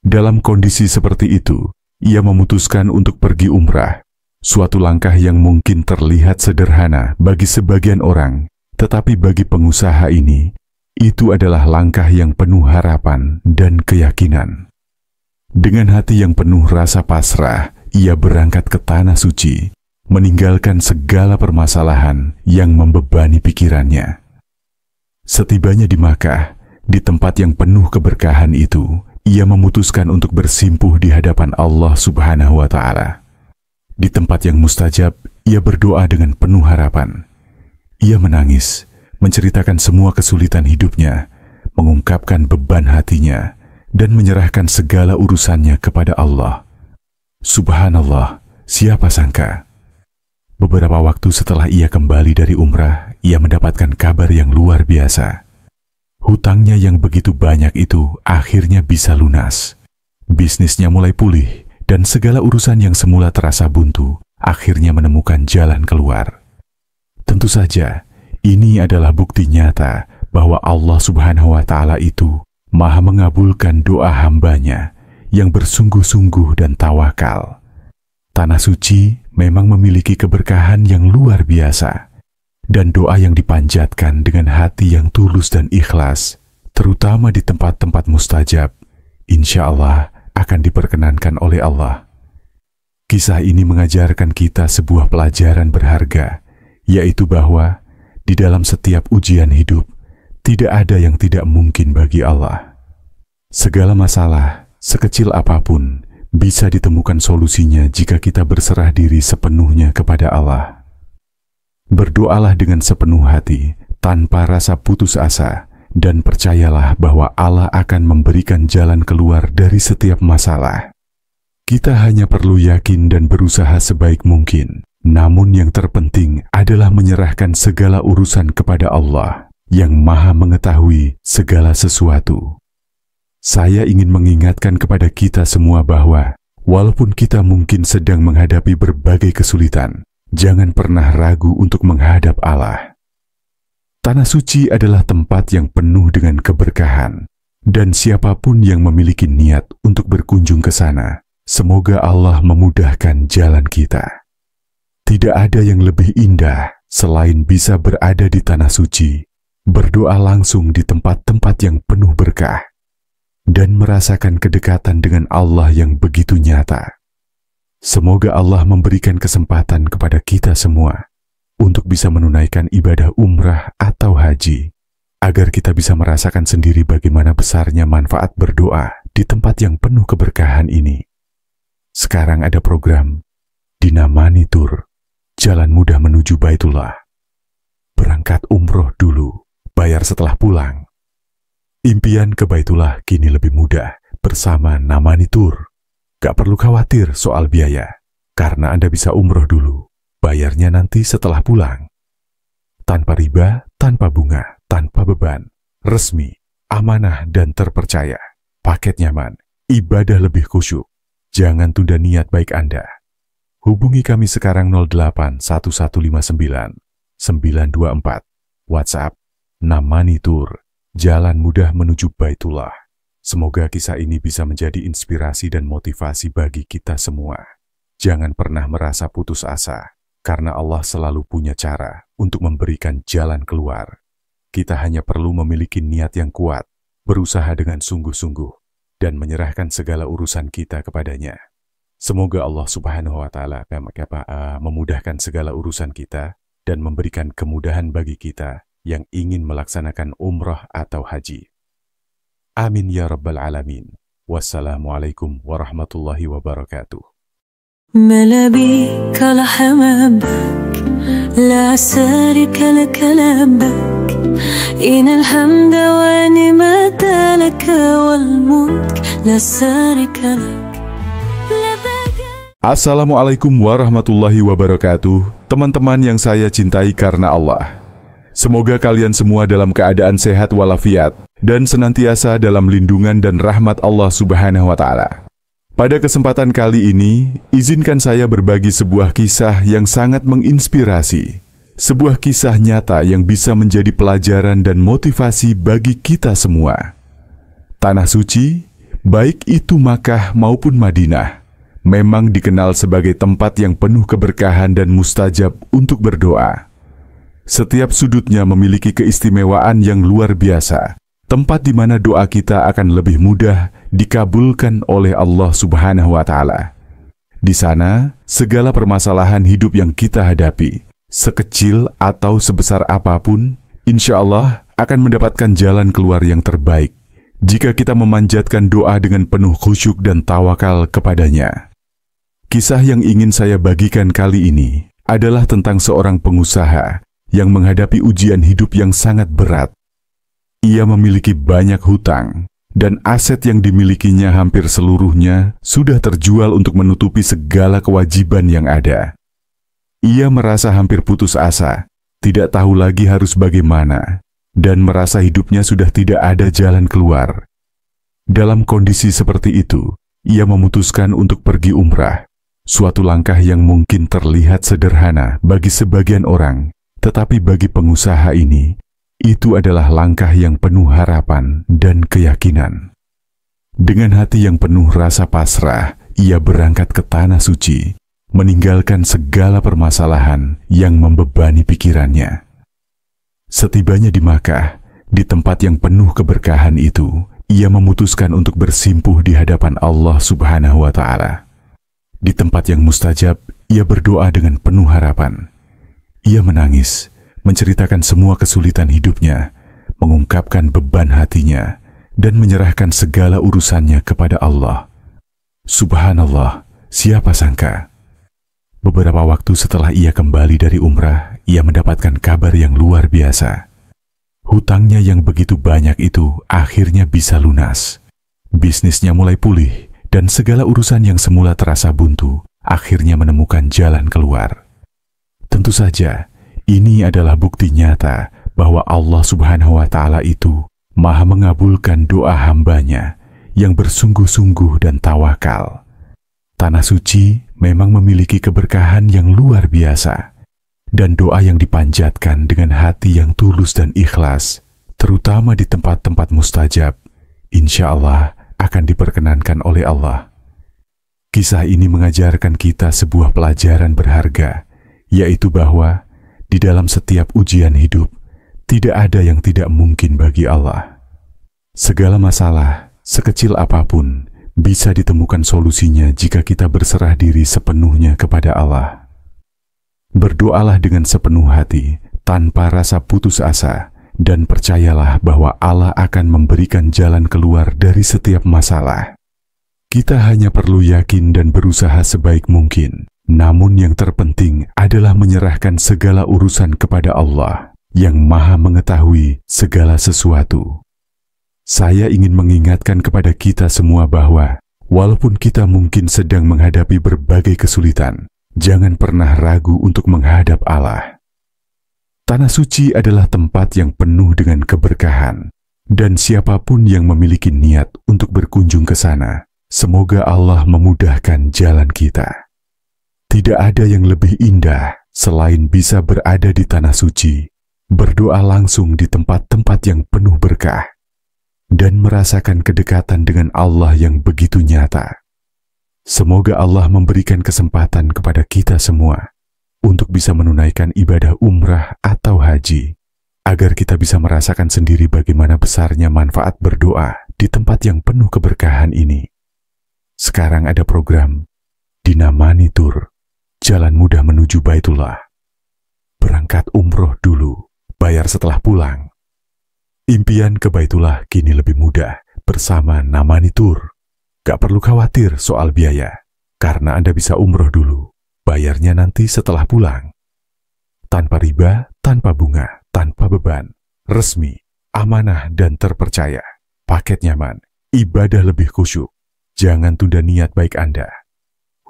Dalam kondisi seperti itu, ia memutuskan untuk pergi umrah. Suatu langkah yang mungkin terlihat sederhana bagi sebagian orang, tetapi bagi pengusaha ini, itu adalah langkah yang penuh harapan dan keyakinan. Dengan hati yang penuh rasa pasrah, ia berangkat ke Tanah Suci, meninggalkan segala permasalahan yang membebani pikirannya. Setibanya di Makkah, di tempat yang penuh keberkahan itu, ia memutuskan untuk bersimpuh di hadapan Allah Subhanahu wa Ta'ala. Di tempat yang mustajab, ia berdoa dengan penuh harapan. Ia menangis, menceritakan semua kesulitan hidupnya, mengungkapkan beban hatinya, dan menyerahkan segala urusannya kepada Allah. Subhanallah, siapa sangka? Beberapa waktu setelah ia kembali dari umrah, ia mendapatkan kabar yang luar biasa. Hutangnya yang begitu banyak itu akhirnya bisa lunas. Bisnisnya mulai pulih, dan segala urusan yang semula terasa buntu akhirnya menemukan jalan keluar. Tentu saja, ini adalah bukti nyata bahwa Allah Subhanahu wa Ta'ala itu Maha mengabulkan doa hambanya yang bersungguh-sungguh dan tawakal. Tanah Suci memang memiliki keberkahan yang luar biasa, dan doa yang dipanjatkan dengan hati yang tulus dan ikhlas, terutama di tempat-tempat mustajab, insya Allah akan diperkenankan oleh Allah. Kisah ini mengajarkan kita sebuah pelajaran berharga, yaitu bahwa di dalam setiap ujian hidup, tidak ada yang tidak mungkin bagi Allah. Segala masalah, sekecil apapun, bisa ditemukan solusinya jika kita berserah diri sepenuhnya kepada Allah. Berdoalah dengan sepenuh hati, tanpa rasa putus asa, dan percayalah bahwa Allah akan memberikan jalan keluar dari setiap masalah. Kita hanya perlu yakin dan berusaha sebaik mungkin. Namun yang terpenting adalah menyerahkan segala urusan kepada Allah yang Maha mengetahui segala sesuatu. Saya ingin mengingatkan kepada kita semua bahwa walaupun kita mungkin sedang menghadapi berbagai kesulitan, jangan pernah ragu untuk menghadap Allah. Tanah Suci adalah tempat yang penuh dengan keberkahan, dan siapapun yang memiliki niat untuk berkunjung ke sana, semoga Allah memudahkan jalan kita. Tidak ada yang lebih indah selain bisa berada di Tanah Suci, berdoa langsung di tempat-tempat yang penuh berkah, dan merasakan kedekatan dengan Allah yang begitu nyata. Semoga Allah memberikan kesempatan kepada kita semua untuk bisa menunaikan ibadah umrah atau haji, agar kita bisa merasakan sendiri bagaimana besarnya manfaat berdoa di tempat yang penuh keberkahan ini. Sekarang ada program Dinamani Tour, jalan mudah menuju Baitullah. Berangkat umroh dulu, bayar setelah pulang. Impian ke Baitullah kini lebih mudah bersama Namani Tour. Gak perlu khawatir soal biaya. karena Anda bisa umroh dulu, bayarnya nanti setelah pulang. Tanpa riba, tanpa bunga, tanpa beban, resmi, amanah dan terpercaya. Paket nyaman, ibadah lebih khusyuk. Jangan tunda niat baik Anda. Hubungi kami sekarang 08 1159 924. WhatsApp, Namani Tour, jalan mudah menuju Baitullah. Semoga kisah ini bisa menjadi inspirasi dan motivasi bagi kita semua. Jangan pernah merasa putus asa, karena Allah selalu punya cara untuk memberikan jalan keluar. Kita hanya perlu memiliki niat yang kuat, berusaha dengan sungguh-sungguh, dan menyerahkan segala urusan kita kepadanya. Semoga Allah Subhanahu wa Ta'ala memudahkan segala urusan kita dan memberikan kemudahan bagi kita yang ingin melaksanakan umrah atau haji. Amin ya Rabbal Alamin. Wassalamualaikum warahmatullahi wabarakatuh. ملا بيك لحمامك لا شريك لك لبك إن الحمد ونعمة لك والملك لا شريك لك. Assalamualaikum warahmatullahi wabarakatuh. Teman-teman yang saya cintai karena Allah, semoga kalian semua dalam keadaan sehat walafiat dan senantiasa dalam lindungan dan rahmat Allah Subhanahu wa Ta'ala. Pada kesempatan kali ini, izinkan saya berbagi sebuah kisah yang sangat menginspirasi. Sebuah kisah nyata yang bisa menjadi pelajaran dan motivasi bagi kita semua. Tanah suci, baik itu Makkah maupun Madinah, memang dikenal sebagai tempat yang penuh keberkahan dan mustajab untuk berdoa. Setiap sudutnya memiliki keistimewaan yang luar biasa. Tempat di mana doa kita akan lebih mudah dikabulkan oleh Allah Subhanahu wa Ta'ala. Di sana, segala permasalahan hidup yang kita hadapi, sekecil atau sebesar apapun, insya Allah akan mendapatkan jalan keluar yang terbaik jika kita memanjatkan doa dengan penuh khusyuk dan tawakal kepadanya. Kisah yang ingin saya bagikan kali ini adalah tentang seorang pengusaha yang menghadapi ujian hidup yang sangat berat. Ia memiliki banyak hutang, dan aset yang dimilikinya hampir seluruhnya sudah terjual untuk menutupi segala kewajiban yang ada. Ia merasa hampir putus asa, tidak tahu lagi harus bagaimana, dan merasa hidupnya sudah tidak ada jalan keluar. Dalam kondisi seperti itu, ia memutuskan untuk pergi umrah, suatu langkah yang mungkin terlihat sederhana bagi sebagian orang, tetapi bagi pengusaha ini, itu adalah langkah yang penuh harapan dan keyakinan. Dengan hati yang penuh rasa pasrah, ia berangkat ke Tanah Suci, meninggalkan segala permasalahan yang membebani pikirannya. Setibanya di Makkah, di tempat yang penuh keberkahan itu, ia memutuskan untuk bersimpuh di hadapan Allah Subhanahu wa Ta'ala. Di tempat yang mustajab, ia berdoa dengan penuh harapan. Ia menangis, menceritakan semua kesulitan hidupnya, mengungkapkan beban hatinya, dan menyerahkan segala urusannya kepada Allah. Subhanallah, siapa sangka? Beberapa waktu setelah ia kembali dari umrah, ia mendapatkan kabar yang luar biasa. Hutangnya yang begitu banyak itu akhirnya bisa lunas. Bisnisnya mulai pulih, dan segala urusan yang semula terasa buntu akhirnya menemukan jalan keluar. Tentu saja, ini adalah bukti nyata bahwa Allah Subhanahu wa Ta'ala itu Maha mengabulkan doa hambanya yang bersungguh-sungguh dan tawakal. Tanah Suci memang memiliki keberkahan yang luar biasa, dan doa yang dipanjatkan dengan hati yang tulus dan ikhlas, terutama di tempat-tempat mustajab, insya Allah akan diperkenankan oleh Allah. Kisah ini mengajarkan kita sebuah pelajaran berharga, yaitu bahwa di dalam setiap ujian hidup, tidak ada yang tidak mungkin bagi Allah. Segala masalah, sekecil apapun, bisa ditemukan solusinya jika kita berserah diri sepenuhnya kepada Allah. Berdoalah dengan sepenuh hati, tanpa rasa putus asa, dan percayalah bahwa Allah akan memberikan jalan keluar dari setiap masalah. Kita hanya perlu yakin dan berusaha sebaik mungkin. Namun yang terpenting adalah menyerahkan segala urusan kepada Allah yang Maha mengetahui segala sesuatu. Saya ingin mengingatkan kepada kita semua bahwa Walaupun kita mungkin sedang menghadapi berbagai kesulitan, jangan pernah ragu untuk menghadap Allah. Tanah suci adalah tempat yang penuh dengan keberkahan, dan siapapun yang memiliki niat untuk berkunjung ke sana, semoga Allah memudahkan jalan kita. Tidak ada yang lebih indah selain bisa berada di tanah suci, berdoa langsung di tempat-tempat yang penuh berkah, dan merasakan kedekatan dengan Allah yang begitu nyata. Semoga Allah memberikan kesempatan kepada kita semua untuk bisa menunaikan ibadah umrah atau haji, agar kita bisa merasakan sendiri bagaimana besarnya manfaat berdoa di tempat yang penuh keberkahan ini. Sekarang ada program Dinamani Tour, jalan mudah menuju Baitullah. Berangkat umroh dulu, bayar setelah pulang. Impian ke Baitullah kini lebih mudah bersama Namani Tour. Gak perlu khawatir soal biaya, karena Anda bisa umroh dulu, bayarnya nanti setelah pulang. Tanpa riba, tanpa bunga, tanpa beban, resmi, amanah dan terpercaya. Paket nyaman, ibadah lebih khusyuk. Jangan tunda niat baik Anda.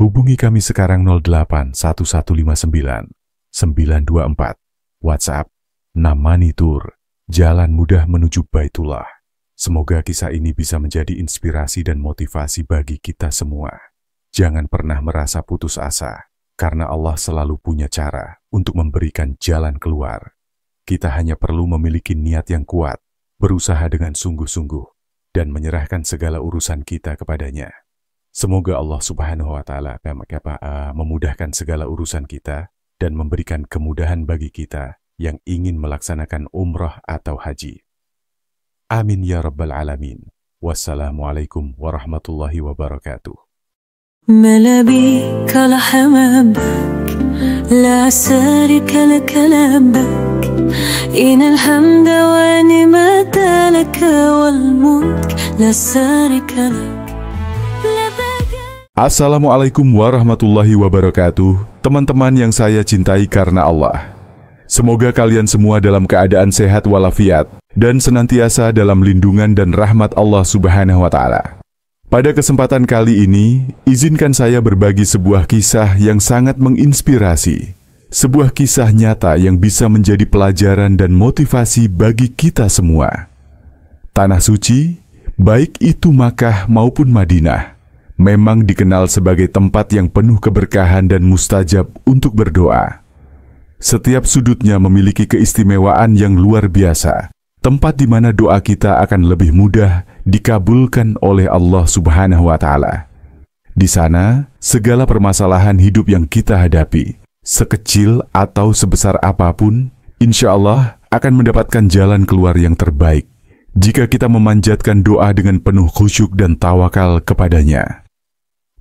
Hubungi kami sekarang 08 1159 924. WhatsApp Namani Tour, jalan mudah menuju Baitullah. Semoga kisah ini bisa menjadi inspirasi dan motivasi bagi kita semua. Jangan pernah merasa putus asa, karena Allah selalu punya cara untuk memberikan jalan keluar. Kita hanya perlu memiliki niat yang kuat, berusaha dengan sungguh-sungguh, dan menyerahkan segala urusan kita kepadanya. Semoga Allah Subhanahu wa Ta'ala memudahkan segala urusan kita dan memberikan kemudahan bagi kita yang ingin melaksanakan umrah atau haji. Amin ya Rabbal Alamin. Wassalamualaikum warahmatullahi wabarakatuh. ملابيك لحمامك لا سارك لك لبك إن الحمد ونعمة لك والملك لا سارك لك. Assalamualaikum warahmatullahi wabarakatuh. Teman-teman yang saya cintai karena Allah, semoga kalian semua dalam keadaan sehat walafiat dan senantiasa dalam lindungan dan rahmat Allah Subhanahu wa Ta'ala. Pada kesempatan kali ini, izinkan saya berbagi sebuah kisah yang sangat menginspirasi. Sebuah kisah nyata yang bisa menjadi pelajaran dan motivasi bagi kita semua. Tanah suci, baik itu Makkah maupun Madinah, memang dikenal sebagai tempat yang penuh keberkahan dan mustajab untuk berdoa. Setiap sudutnya memiliki keistimewaan yang luar biasa, tempat di mana doa kita akan lebih mudah dikabulkan oleh Allah Subhanahu wa Ta'ala. Di sana, segala permasalahan hidup yang kita hadapi, sekecil atau sebesar apapun, insya Allah akan mendapatkan jalan keluar yang terbaik jika kita memanjatkan doa dengan penuh khusyuk dan tawakal kepadanya.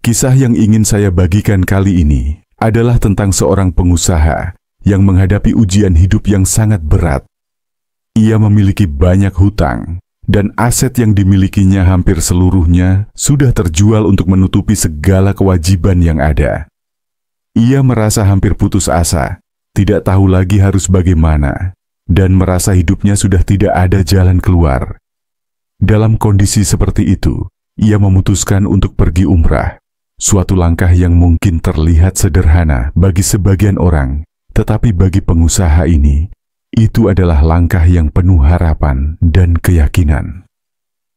Kisah yang ingin saya bagikan kali ini adalah tentang seorang pengusaha yang menghadapi ujian hidup yang sangat berat. Ia memiliki banyak hutang, dan aset yang dimilikinya hampir seluruhnya sudah terjual untuk menutupi segala kewajiban yang ada. Ia merasa hampir putus asa, tidak tahu lagi harus bagaimana, dan merasa hidupnya sudah tidak ada jalan keluar. Dalam kondisi seperti itu, ia memutuskan untuk pergi umrah, suatu langkah yang mungkin terlihat sederhana bagi sebagian orang, tetapi bagi pengusaha ini, itu adalah langkah yang penuh harapan dan keyakinan.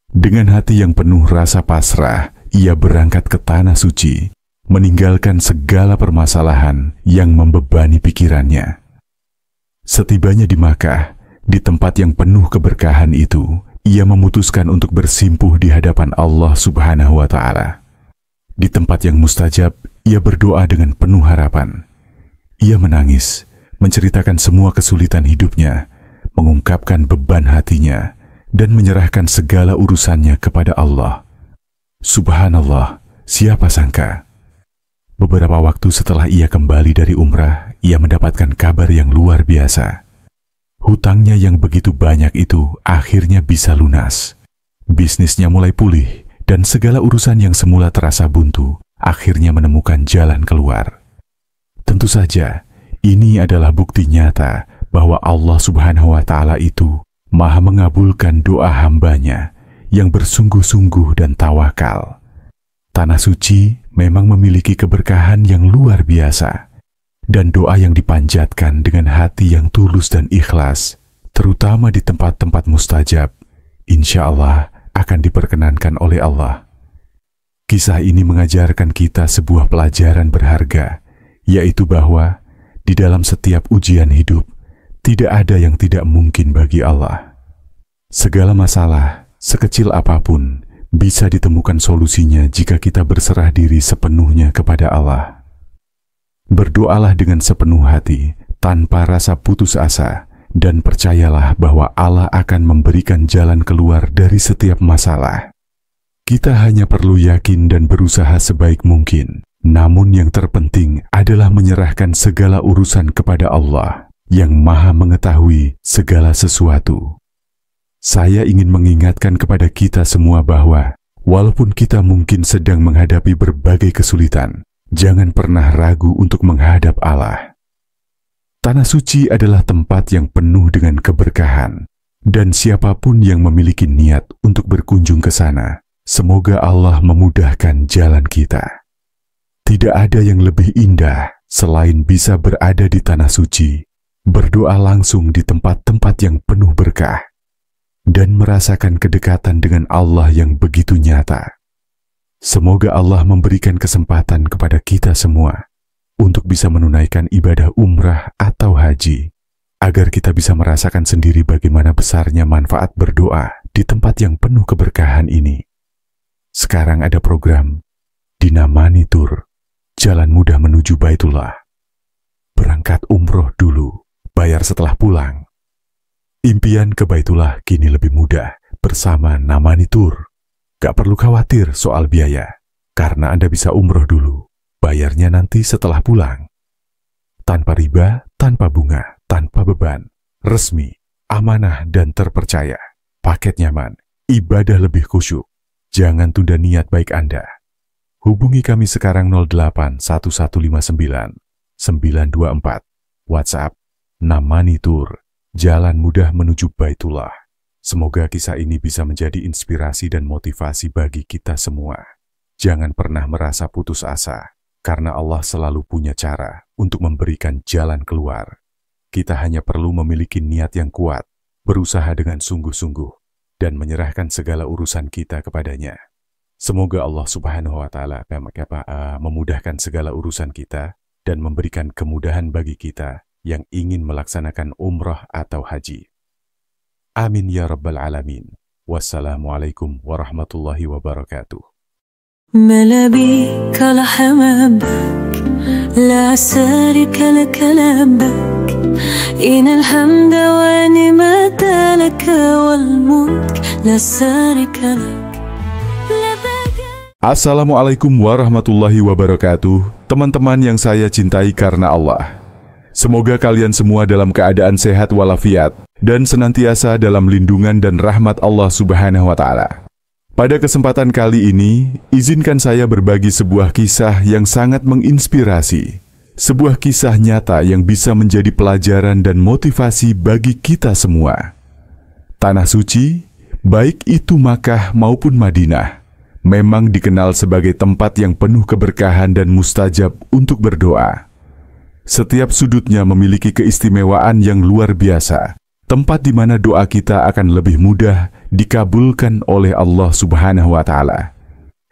Dengan hati yang penuh rasa pasrah, ia berangkat ke tanah suci, meninggalkan segala permasalahan yang membebani pikirannya. Setibanya di Makkah, di tempat yang penuh keberkahan itu, ia memutuskan untuk bersimpuh di hadapan Allah Subhanahu wa Ta'ala. Di tempat yang mustajab, ia berdoa dengan penuh harapan. Ia menangis, menceritakan semua kesulitan hidupnya, mengungkapkan beban hatinya, dan menyerahkan segala urusannya kepada Allah. Subhanallah, siapa sangka? Beberapa waktu setelah ia kembali dari umrah, ia mendapatkan kabar yang luar biasa. Hutangnya yang begitu banyak itu akhirnya bisa lunas. Bisnisnya mulai pulih, dan segala urusan yang semula terasa buntu akhirnya menemukan jalan keluar. Tentu saja, ini adalah bukti nyata bahwa Allah Subhanahu wa Ta'ala itu Maha mengabulkan doa hambanya yang bersungguh-sungguh dan tawakal. Tanah suci memang memiliki keberkahan yang luar biasa, dan doa yang dipanjatkan dengan hati yang tulus dan ikhlas, terutama di tempat-tempat mustajab, insya Allah akan diperkenankan oleh Allah. Kisah ini mengajarkan kita sebuah pelajaran berharga, yaitu bahwa di dalam setiap ujian hidup, tidak ada yang tidak mungkin bagi Allah. Segala masalah, sekecil apapun, bisa ditemukan solusinya jika kita berserah diri sepenuhnya kepada Allah. Berdoalah dengan sepenuh hati, tanpa rasa putus asa, dan percayalah bahwa Allah akan memberikan jalan keluar dari setiap masalah. Kita hanya perlu yakin dan berusaha sebaik mungkin. Namun yang terpenting adalah menyerahkan segala urusan kepada Allah, yang Maha mengetahui segala sesuatu. Saya ingin mengingatkan kepada kita semua bahwa, walaupun kita mungkin sedang menghadapi berbagai kesulitan, jangan pernah ragu untuk menghadap Allah. Tanah suci adalah tempat yang penuh dengan keberkahan, dan siapapun yang memiliki niat untuk berkunjung ke sana, semoga Allah memudahkan jalan kita. Tidak ada yang lebih indah selain bisa berada di tanah suci, berdoa langsung di tempat-tempat yang penuh berkah, dan merasakan kedekatan dengan Allah yang begitu nyata. Semoga Allah memberikan kesempatan kepada kita semua untuk bisa menunaikan ibadah umrah atau haji, agar kita bisa merasakan sendiri bagaimana besarnya manfaat berdoa di tempat yang penuh keberkahan ini. Sekarang ada program Dinamani Tour, jalan mudah menuju Baitullah. Berangkat umroh dulu, bayar setelah pulang. Impian ke Baitullah kini lebih mudah bersama Namani Tour. Gak perlu khawatir soal biaya, karena Anda bisa umroh dulu, bayarnya nanti setelah pulang. Tanpa riba, tanpa bunga, tanpa beban, resmi, amanah dan terpercaya. Paket nyaman, ibadah lebih khusyuk. Jangan tunda niat baik Anda. Hubungi kami sekarang 08 1159 924. WhatsApp Namani Tour, jalan mudah menuju Baitullah. Semoga kisah ini bisa menjadi inspirasi dan motivasi bagi kita semua. Jangan pernah merasa putus asa, karena Allah selalu punya cara untuk memberikan jalan keluar. Kita hanya perlu memiliki niat yang kuat, berusaha dengan sungguh-sungguh, dan menyerahkan segala urusan kita kepadanya. Semoga Allah Subhanahu wa Ta'ala memudahkan segala urusan kita dan memberikan kemudahan bagi kita yang ingin melaksanakan umrah atau haji. Amin ya Rabbal Alamin. Wassalamualaikum warahmatullahi wabarakatuh. ملا بيك لحمامك لا شريك لك لبك إن الحمد ونعمة لك والملك لا شريك لك. Assalamualaikum warahmatullahi wabarakatuh. Teman-teman yang saya cintai karena Allah, semoga kalian semua dalam keadaan sehat walafiat dan senantiasa dalam lindungan dan rahmat Allah Subhanahu wa Ta'ala. Pada kesempatan kali ini, izinkan saya berbagi sebuah kisah yang sangat menginspirasi. Sebuah kisah nyata yang bisa menjadi pelajaran dan motivasi bagi kita semua. Tanah suci, baik itu Makkah maupun Madinah, memang dikenal sebagai tempat yang penuh keberkahan dan mustajab untuk berdoa. Setiap sudutnya memiliki keistimewaan yang luar biasa, tempat di mana doa kita akan lebih mudah dikabulkan oleh Allah Subhanahu wa Ta'ala.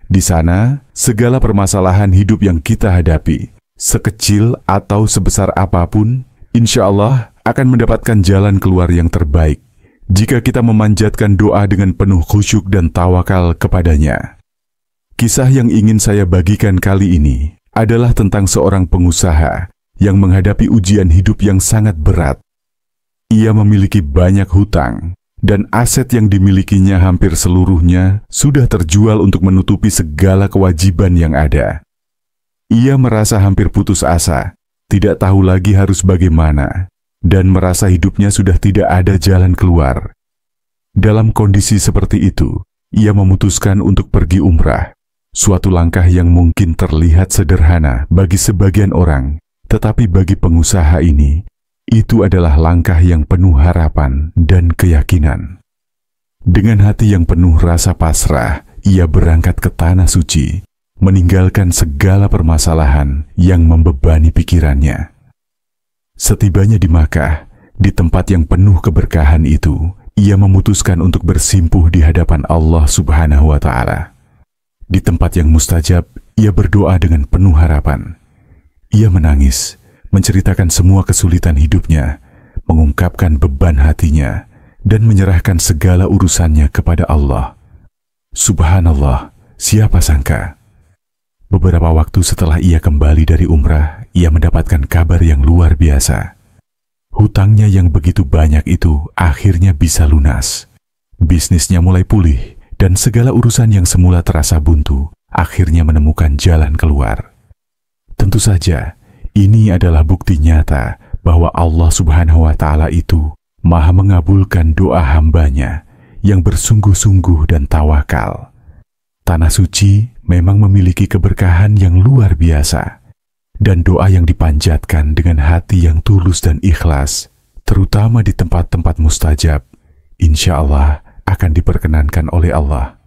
Di sana, segala permasalahan hidup yang kita hadapi, sekecil atau sebesar apapun, insya Allah akan mendapatkan jalan keluar yang terbaik jika kita memanjatkan doa dengan penuh khusyuk dan tawakal kepadanya. Kisah yang ingin saya bagikan kali ini adalah tentang seorang pengusaha yang menghadapi ujian hidup yang sangat berat. Ia memiliki banyak hutang, dan aset yang dimilikinya hampir seluruhnya sudah terjual untuk menutupi segala kewajiban yang ada. Ia merasa hampir putus asa, tidak tahu lagi harus bagaimana, dan merasa hidupnya sudah tidak ada jalan keluar. Dalam kondisi seperti itu, ia memutuskan untuk pergi umrah. Suatu langkah yang mungkin terlihat sederhana bagi sebagian orang, tetapi bagi pengusaha ini, itu adalah langkah yang penuh harapan dan keyakinan. Dengan hati yang penuh rasa pasrah, ia berangkat ke Tanah Suci meninggalkan segala permasalahan yang membebani pikirannya. Setibanya di Makkah, di tempat yang penuh keberkahan itu, ia memutuskan untuk bersimpuh di hadapan Allah Subhanahu wa Ta'ala. Di tempat yang mustajab, ia berdoa dengan penuh harapan. Ia menangis, menceritakan semua kesulitan hidupnya, mengungkapkan beban hatinya, dan menyerahkan segala urusannya kepada Allah. Subhanallah, siapa sangka? Beberapa waktu setelah ia kembali dari umrah, ia mendapatkan kabar yang luar biasa. Hutangnya yang begitu banyak itu akhirnya bisa lunas. Bisnisnya mulai pulih, dan segala urusan yang semula terasa buntu akhirnya menemukan jalan keluar. Tentu saja, ini adalah bukti nyata bahwa Allah Subhanahu wa Ta'ala itu Maha mengabulkan doa hambanya yang bersungguh-sungguh dan tawakal. Tanah suci memang memiliki keberkahan yang luar biasa, dan doa yang dipanjatkan dengan hati yang tulus dan ikhlas, terutama di tempat-tempat mustajab, insya Allah akan diperkenankan oleh Allah.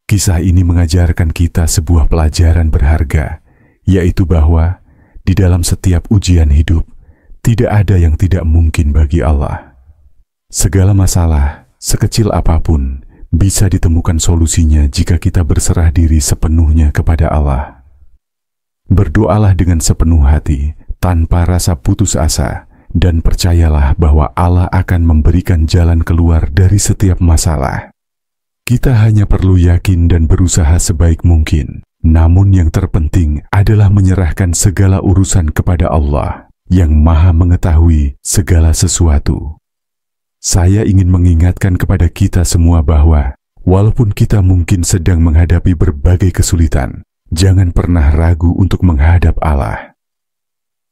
Kisah ini mengajarkan kita sebuah pelajaran berharga, yaitu bahwa di dalam setiap ujian hidup, tidak ada yang tidak mungkin bagi Allah. Segala masalah, sekecil apapun, bisa ditemukan solusinya jika kita berserah diri sepenuhnya kepada Allah. Berdoalah dengan sepenuh hati, tanpa rasa putus asa, dan percayalah bahwa Allah akan memberikan jalan keluar dari setiap masalah. Kita hanya perlu yakin dan berusaha sebaik mungkin. Namun yang terpenting adalah menyerahkan segala urusan kepada Allah yang Maha mengetahui segala sesuatu. Saya ingin mengingatkan kepada kita semua bahwa walaupun kita mungkin sedang menghadapi berbagai kesulitan, jangan pernah ragu untuk menghadap Allah.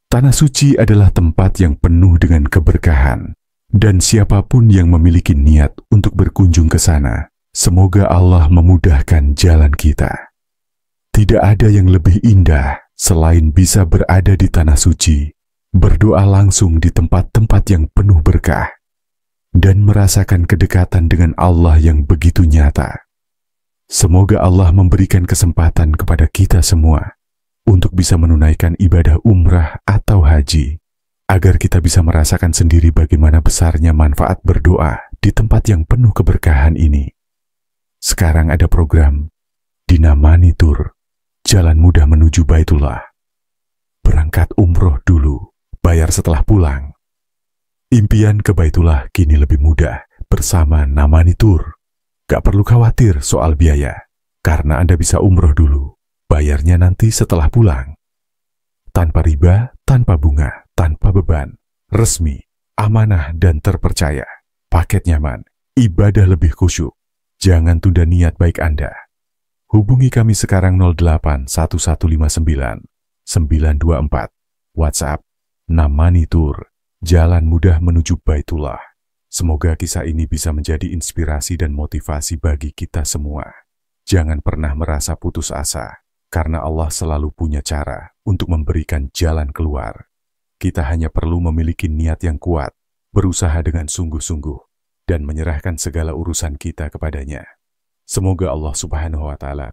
Tanah suci adalah tempat yang penuh dengan keberkahan, dan siapapun yang memiliki niat untuk berkunjung ke sana, semoga Allah memudahkan jalan kita. Tidak ada yang lebih indah selain bisa berada di tanah suci, berdoa langsung di tempat-tempat yang penuh berkah, dan merasakan kedekatan dengan Allah yang begitu nyata. Semoga Allah memberikan kesempatan kepada kita semua untuk bisa menunaikan ibadah umrah atau haji, agar kita bisa merasakan sendiri bagaimana besarnya manfaat berdoa di tempat yang penuh keberkahan ini. Sekarang ada program Dinamani Tour, jalan mudah menuju Baitullah. Berangkat umroh dulu, bayar setelah pulang. Impian ke Baitullah kini lebih mudah bersama Namani Tour. Gak perlu khawatir soal biaya, karena Anda bisa umroh dulu, bayarnya nanti setelah pulang. Tanpa riba, tanpa bunga, tanpa beban, resmi, amanah dan terpercaya. Paket nyaman, ibadah lebih khusyuk. Jangan tunda niat baik Anda. Hubungi kami sekarang 08 1159 924. WhatsApp Namani Tour, jalan mudah menuju Baitullah. Semoga kisah ini bisa menjadi inspirasi dan motivasi bagi kita semua. Jangan pernah merasa putus asa, karena Allah selalu punya cara untuk memberikan jalan keluar. Kita hanya perlu memiliki niat yang kuat, berusaha dengan sungguh-sungguh, dan menyerahkan segala urusan kita kepadanya. Semoga Allah Subhanahu wa Ta'ala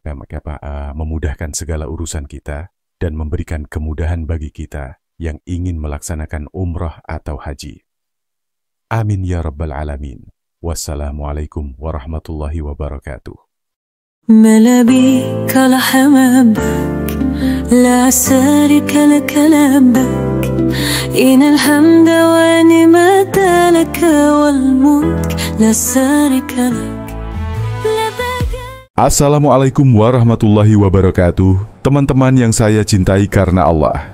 memudahkan segala urusan kita dan memberikan kemudahan bagi kita yang ingin melaksanakan umrah atau haji. Amin ya Rabbal Alamin. Wassalamualaikum warahmatullahi wabarakatuh. ملابيك لحمابك لا سارك لك لبك إن الحمد ونعمة لك والملك لا سارك لك. Assalamualaikum warahmatullahi wabarakatuh. Teman-teman yang saya cintai karena Allah,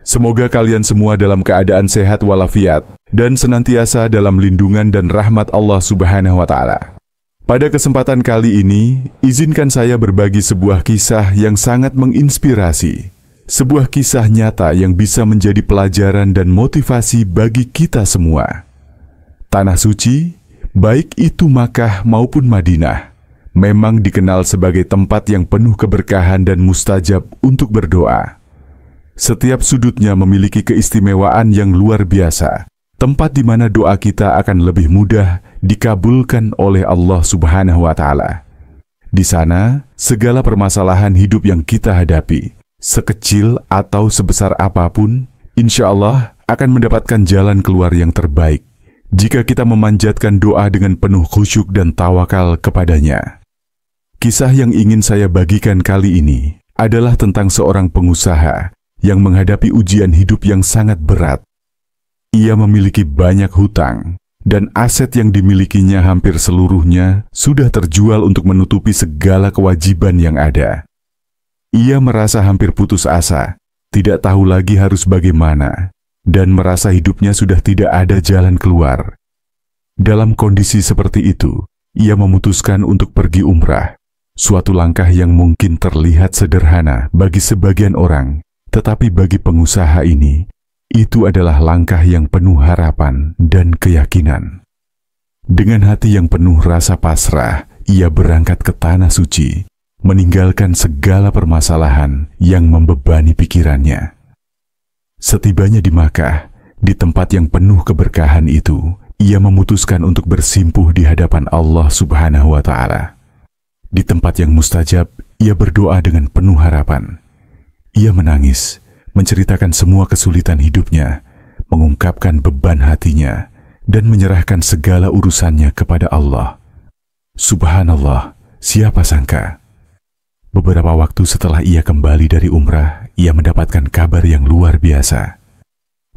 semoga kalian semua dalam keadaan sehat walafiat dan senantiasa dalam lindungan dan rahmat Allah Subhanahu wa Ta'ala. Pada kesempatan kali ini, izinkan saya berbagi sebuah kisah yang sangat menginspirasi. Sebuah kisah nyata yang bisa menjadi pelajaran dan motivasi bagi kita semua. Tanah suci, baik itu Makkah maupun Madinah, memang dikenal sebagai tempat yang penuh keberkahan dan mustajab untuk berdoa. Setiap sudutnya memiliki keistimewaan yang luar biasa, tempat di mana doa kita akan lebih mudah dikabulkan oleh Allah Subhanahu wa Ta'ala. Di sana, segala permasalahan hidup yang kita hadapi, sekecil atau sebesar apapun, insya Allah akan mendapatkan jalan keluar yang terbaik jika kita memanjatkan doa dengan penuh khusyuk dan tawakal kepadanya. Kisah yang ingin saya bagikan kali ini adalah tentang seorang pengusaha yang menghadapi ujian hidup yang sangat berat. Ia memiliki banyak hutang, dan aset yang dimilikinya hampir seluruhnya sudah terjual untuk menutupi segala kewajiban yang ada. Ia merasa hampir putus asa, tidak tahu lagi harus bagaimana, dan merasa hidupnya sudah tidak ada jalan keluar. Dalam kondisi seperti itu, ia memutuskan untuk pergi umrah, suatu langkah yang mungkin terlihat sederhana bagi sebagian orang, tetapi bagi pengusaha ini, itu adalah langkah yang penuh harapan dan keyakinan. Dengan hati yang penuh rasa pasrah, ia berangkat ke Tanah Suci, meninggalkan segala permasalahan yang membebani pikirannya. Setibanya di Makkah, di tempat yang penuh keberkahan itu, ia memutuskan untuk bersimpuh di hadapan Allah Subhanahu wa Ta'ala. Di tempat yang mustajab, ia berdoa dengan penuh harapan. Ia menangis, menceritakan semua kesulitan hidupnya, mengungkapkan beban hatinya, dan menyerahkan segala urusannya kepada Allah. Subhanallah, siapa sangka? Beberapa waktu setelah ia kembali dari umrah, ia mendapatkan kabar yang luar biasa.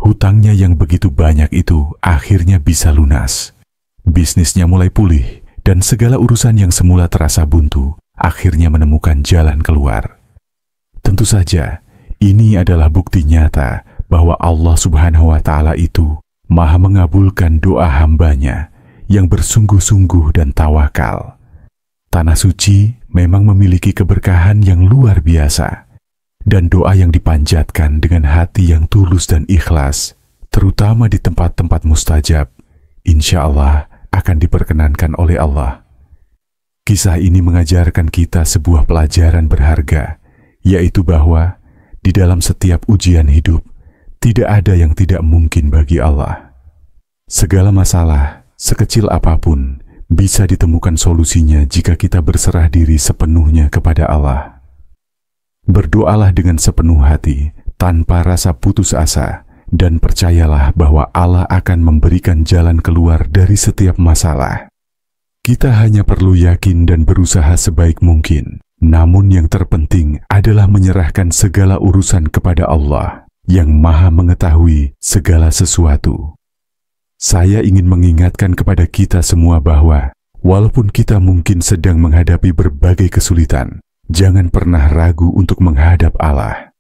Hutangnya yang begitu banyak itu akhirnya bisa lunas. Bisnisnya mulai pulih, dan segala urusan yang semula terasa buntu akhirnya menemukan jalan keluar. Tentu saja, ini adalah bukti nyata bahwa Allah Subhanahu wa Ta'ala itu Maha mengabulkan doa hambanya yang bersungguh-sungguh dan tawakal. Tanah Suci memang memiliki keberkahan yang luar biasa, dan doa yang dipanjatkan dengan hati yang tulus dan ikhlas, terutama di tempat-tempat mustajab, insya Allah akan diperkenankan oleh Allah. Kisah ini mengajarkan kita sebuah pelajaran berharga, yaitu bahwa di dalam setiap ujian hidup, tidak ada yang tidak mungkin bagi Allah. Segala masalah, sekecil apapun, bisa ditemukan solusinya jika kita berserah diri sepenuhnya kepada Allah. Berdoalah dengan sepenuh hati, tanpa rasa putus asa, dan percayalah bahwa Allah akan memberikan jalan keluar dari setiap masalah. Kita hanya perlu yakin dan berusaha sebaik mungkin. Namun yang terpenting adalah menyerahkan segala urusan kepada Allah yang Maha mengetahui segala sesuatu. Saya ingin mengingatkan kepada kita semua bahwa walaupun kita mungkin sedang menghadapi berbagai kesulitan, jangan pernah ragu untuk menghadap Allah.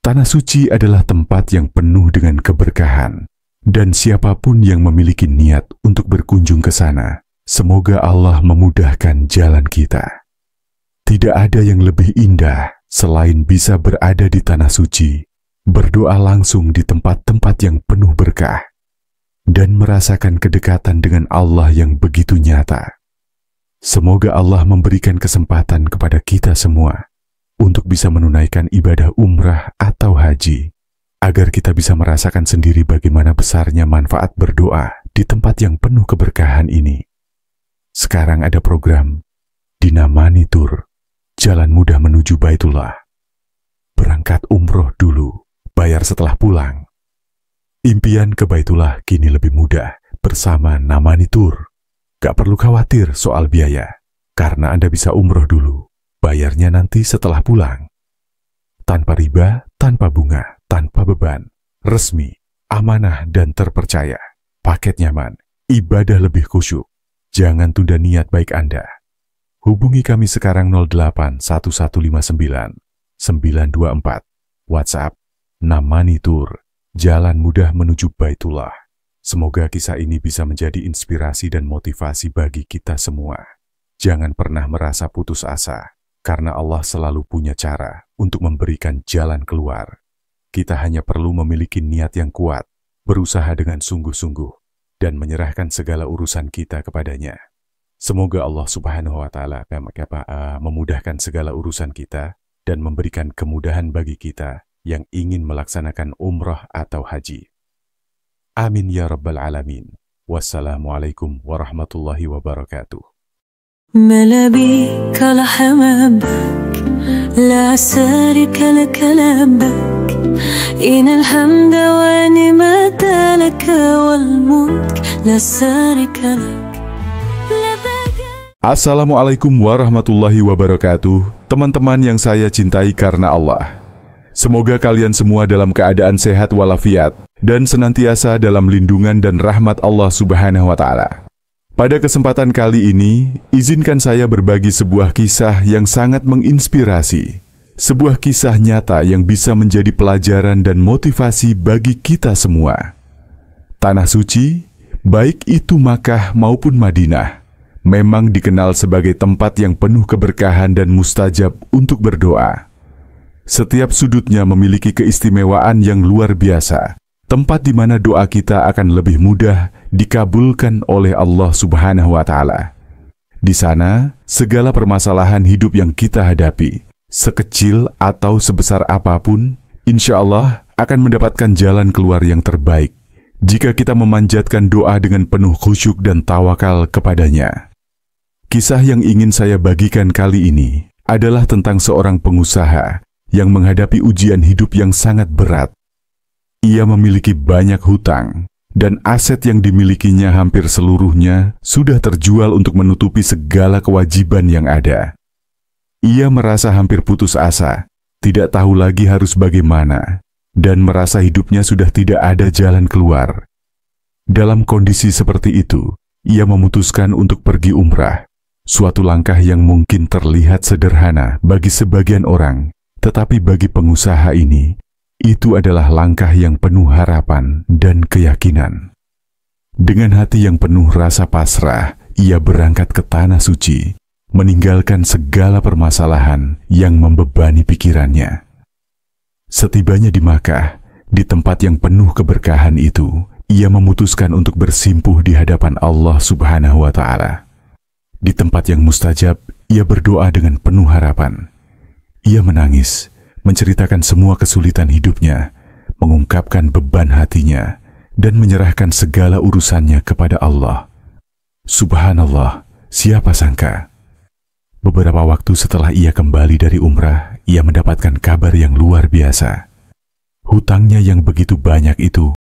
Tanah Suci adalah tempat yang penuh dengan keberkahan, dan siapapun yang memiliki niat untuk berkunjung ke sana, semoga Allah memudahkan jalan kita. Tidak ada yang lebih indah selain bisa berada di Tanah Suci, berdoa langsung di tempat-tempat yang penuh berkah, dan merasakan kedekatan dengan Allah yang begitu nyata. Semoga Allah memberikan kesempatan kepada kita semua untuk bisa menunaikan ibadah umrah atau haji, agar kita bisa merasakan sendiri bagaimana besarnya manfaat berdoa di tempat yang penuh keberkahan ini. Sekarang ada program Dinamani Tour, jalan mudah menuju Baitullah. Berangkat umroh dulu, bayar setelah pulang. Impian ke Baitullah kini lebih mudah bersama Namani Tour. Gak perlu khawatir soal biaya, karena Anda bisa umroh dulu, bayarnya nanti setelah pulang. Tanpa riba, tanpa bunga, tanpa beban, resmi, amanah dan terpercaya. Paket nyaman, ibadah lebih khusyuk. Jangan tunda niat baik Anda. Hubungi kami sekarang 08 1159 924. WhatsApp Namani Tour, jalan mudah menuju Baitullah. Semoga kisah ini bisa menjadi inspirasi dan motivasi bagi kita semua. Jangan pernah merasa putus asa, karena Allah selalu punya cara untuk memberikan jalan keluar. Kita hanya perlu memiliki niat yang kuat, berusaha dengan sungguh-sungguh, dan menyerahkan segala urusan kita kepadanya. Semoga Allah Subhanahu wa Ta'ala memudahkan segala urusan kita dan memberikan kemudahan bagi kita yang ingin melaksanakan umrah atau haji. Amin ya Rabbal Alamin. Wassalamualaikum warahmatullahi wabarakatuh. ملا بيك الحمام بك لا شريك لك لبك إن الحمد والنعمة لك والملك لا شريك لك. Assalamualaikum warahmatullahi wabarakatuh. Teman-teman yang saya cintai karena Allah, semoga kalian semua dalam keadaan sehat walafiat dan senantiasa dalam lindungan dan rahmat Allah Subhanahu wa Ta'ala. Pada kesempatan kali ini, izinkan saya berbagi sebuah kisah yang sangat menginspirasi. Sebuah kisah nyata yang bisa menjadi pelajaran dan motivasi bagi kita semua. Tanah suci, baik itu Makkah maupun Madinah, memang dikenal sebagai tempat yang penuh keberkahan dan mustajab untuk berdoa. Setiap sudutnya memiliki keistimewaan yang luar biasa, tempat di mana doa kita akan lebih mudah dikabulkan oleh Allah Subhanahu wa Ta'ala. Di sana, segala permasalahan hidup yang kita hadapi, sekecil atau sebesar apapun, insya Allah akan mendapatkan jalan keluar yang terbaik jika kita memanjatkan doa dengan penuh khusyuk dan tawakal kepadanya. Kisah yang ingin saya bagikan kali ini adalah tentang seorang pengusaha yang menghadapi ujian hidup yang sangat berat. Ia memiliki banyak hutang, dan aset yang dimilikinya hampir seluruhnya sudah terjual untuk menutupi segala kewajiban yang ada. Ia merasa hampir putus asa, tidak tahu lagi harus bagaimana, dan merasa hidupnya sudah tidak ada jalan keluar. Dalam kondisi seperti itu, ia memutuskan untuk pergi umrah, suatu langkah yang mungkin terlihat sederhana bagi sebagian orang, tetapi bagi pengusaha ini, itu adalah langkah yang penuh harapan dan keyakinan. Dengan hati yang penuh rasa pasrah, ia berangkat ke Tanah Suci, meninggalkan segala permasalahan yang membebani pikirannya. Setibanya di Makkah, di tempat yang penuh keberkahan itu, ia memutuskan untuk bersimpuh di hadapan Allah Subhanahu wa Ta'ala. Di tempat yang mustajab, ia berdoa dengan penuh harapan. Ia menangis, menceritakan semua kesulitan hidupnya, mengungkapkan beban hatinya, dan menyerahkan segala urusannya kepada Allah. Subhanallah, siapa sangka? Beberapa waktu setelah ia kembali dari umrah, ia mendapatkan kabar yang luar biasa. Hutangnya yang begitu banyak itu